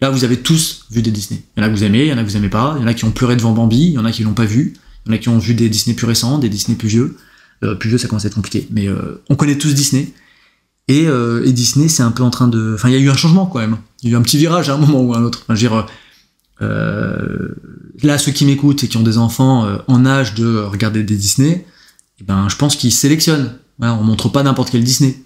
Là, vous avez tous vu des Disney. Il y en a que vous aimez, il y en a que vous aimez pas, il y en a qui ont pleuré devant Bambi, il y en a qui l'ont pas vu, il y en a qui ont vu des Disney plus récents, des Disney plus vieux. Plus vieux, ça commence à être compliqué. Mais on connaît tous Disney. Et Disney, c'est un peu en train de... Enfin, il y a eu un changement, quand même. Il y a eu un petit virage à un moment ou à un autre. Enfin, je veux dire... là, ceux qui m'écoutent et qui ont des enfants en âge de regarder des Disney, je pense qu'ils sélectionnent. Voilà, on montre pas n'importe quel Disney.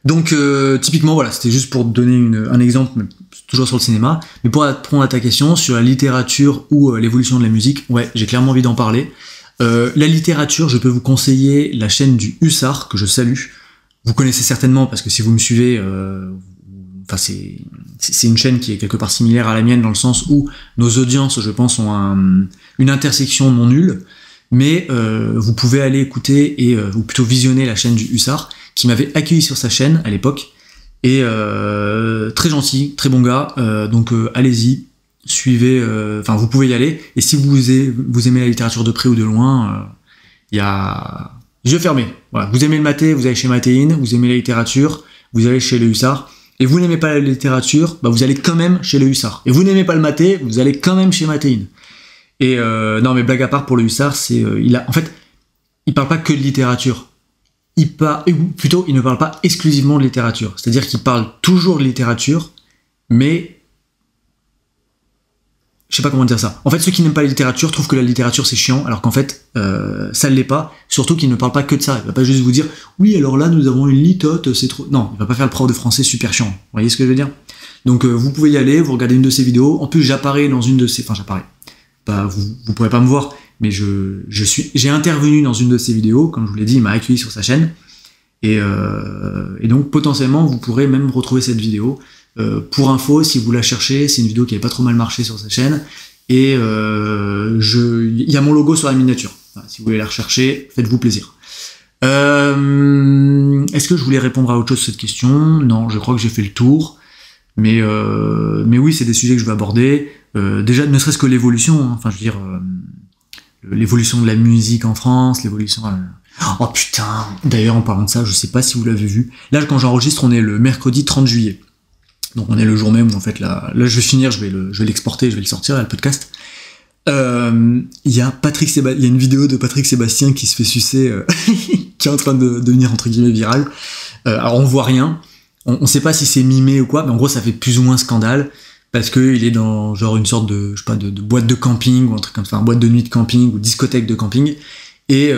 Donc typiquement voilà, c'était juste pour donner un exemple, toujours sur le cinéma, mais pour répondre à ta question sur la littérature ou l'évolution de la musique, ouais, j'ai clairement envie d'en parler. La littérature, je peux vous conseiller la chaîne du Hussard, que je salue. Vous connaissez certainement, parce que si vous me suivez, c'est une chaîne qui est quelque part similaire à la mienne, dans le sens où nos audiences, je pense, ont une intersection non nulle, mais vous pouvez aller écouter ou plutôt visionner la chaîne du Hussard, qui m'avait accueilli sur sa chaîne à l'époque, et très gentil, très bon gars, donc allez-y, suivez, vous pouvez y aller, et si vous aimez la littérature de près ou de loin, il y a yeux fermés, voilà, vous aimez le maté, vous allez chez Matéine, vous aimez la littérature, vous allez chez le Hussard, et vous n'aimez pas la littérature, vous allez quand même chez le Hussard, et vous n'aimez pas le maté, vous allez quand même chez Matéine. Et non mais blague à part, pour le Hussard, il parle pas que de littérature. Il ne parle pas exclusivement de littérature. C'est-à-dire qu'il parle toujours de littérature, mais... Je sais pas comment dire ça. En fait, ceux qui n'aiment pas la littérature trouvent que la littérature c'est chiant, alors qu'en fait, ça ne l'est pas. Surtout qu'il ne parle pas que de ça. Il va pas juste vous dire « Oui, alors là, nous avons une litote, c'est trop... » Non, il va pas faire le prof de français super chiant. Vous voyez ce que je veux dire? Donc vous pouvez y aller, vous regardez une de ses vidéos. En plus, j'apparais dans une de ses... Enfin, j'apparais. Vous pourrez pas me voir, mais j'ai intervenu dans une de ses vidéos, comme je vous l'ai dit, il m'a accueilli sur sa chaîne, Et donc potentiellement vous pourrez même retrouver cette vidéo. Pour info, si vous la cherchez, c'est une vidéo qui avait pas trop mal marché sur sa chaîne. Et il y a mon logo sur la miniature. Enfin, si vous voulez la rechercher, faites-vous plaisir. Est-ce que je voulais répondre à autre chose sur cette question? Non, je crois que j'ai fait le tour. Mais oui, c'est des sujets que je vais aborder. Déjà, ne serait-ce que l'évolution. Hein. Enfin, je veux dire, l'évolution de la musique en France, l'évolution... Oh putain! D'ailleurs, en parlant de ça, je sais pas si vous l'avez vu. Là, quand j'enregistre, on est le mercredi 30 juillet. Donc on est le jour même où en fait là je vais finir, je vais l'exporter, je vais le sortir là, le podcast. Il y a une vidéo de Patrick Sébastien qui se fait sucer, qui est en train de devenir entre guillemets virale. Alors on voit rien, on sait pas si c'est mimé ou quoi, mais en gros ça fait plus ou moins scandale parce que il est dans genre une sorte de je sais pas de boîte de camping ou un truc comme ça, boîte de nuit de camping ou discothèque de camping et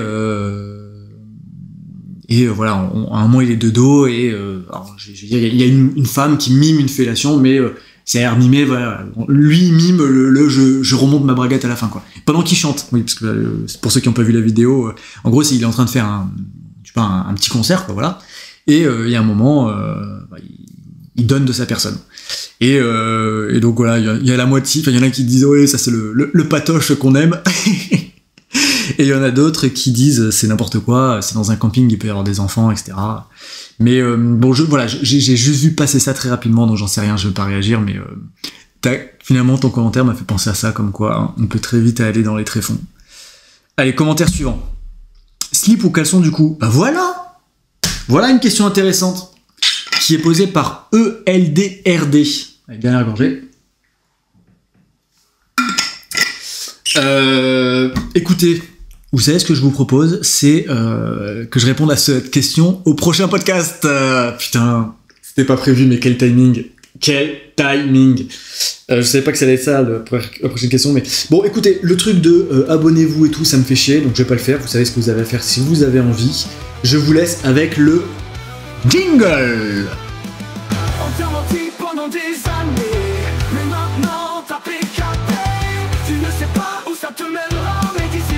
voilà, à un moment il est de dos et alors, je veux dire, il y a une femme qui mime une fellation, mais c'est l'air mimé, voilà. Lui mime je remonte ma braguette à la fin, quoi. Pendant qu'il chante, oui, parce que pour ceux qui n'ont pas vu la vidéo, en gros, il est en train de faire un petit concert, quoi, voilà. Et il y a un moment, il donne de sa personne. Et donc voilà, il y a la moitié, enfin il y en a qui disent ouais, ça c'est le patoche qu'on aime. Et il y en a d'autres qui disent c'est n'importe quoi, c'est dans un camping, il peut y avoir des enfants, etc. Mais bon, voilà, j'ai juste vu passer ça très rapidement, donc j'en sais rien, je vais pas réagir, mais finalement ton commentaire m'a fait penser à ça, comme quoi hein, on peut très vite aller dans les tréfonds. Allez, commentaire suivant. Slip ou caleçon du coup? Bah voilà une question intéressante qui est posée par ELDRD. Allez, dernière gorgée. Écoutez, vous savez ce que je vous propose, c'est que je réponde à cette question au prochain podcast. Putain, c'était pas prévu, mais quel timing. Quel timing. Je savais pas que ça allait être ça, la prochaine question, mais... Bon, écoutez, le truc de abonnez-vous et tout, ça me fait chier, donc je vais pas le faire. Vous savez ce que vous avez à faire si vous avez envie. Je vous laisse avec le jingle. On t'a menti pendant des années, mais maintenant t'as PKP. Tu ne sais pas où ça te mènera, mais d'ici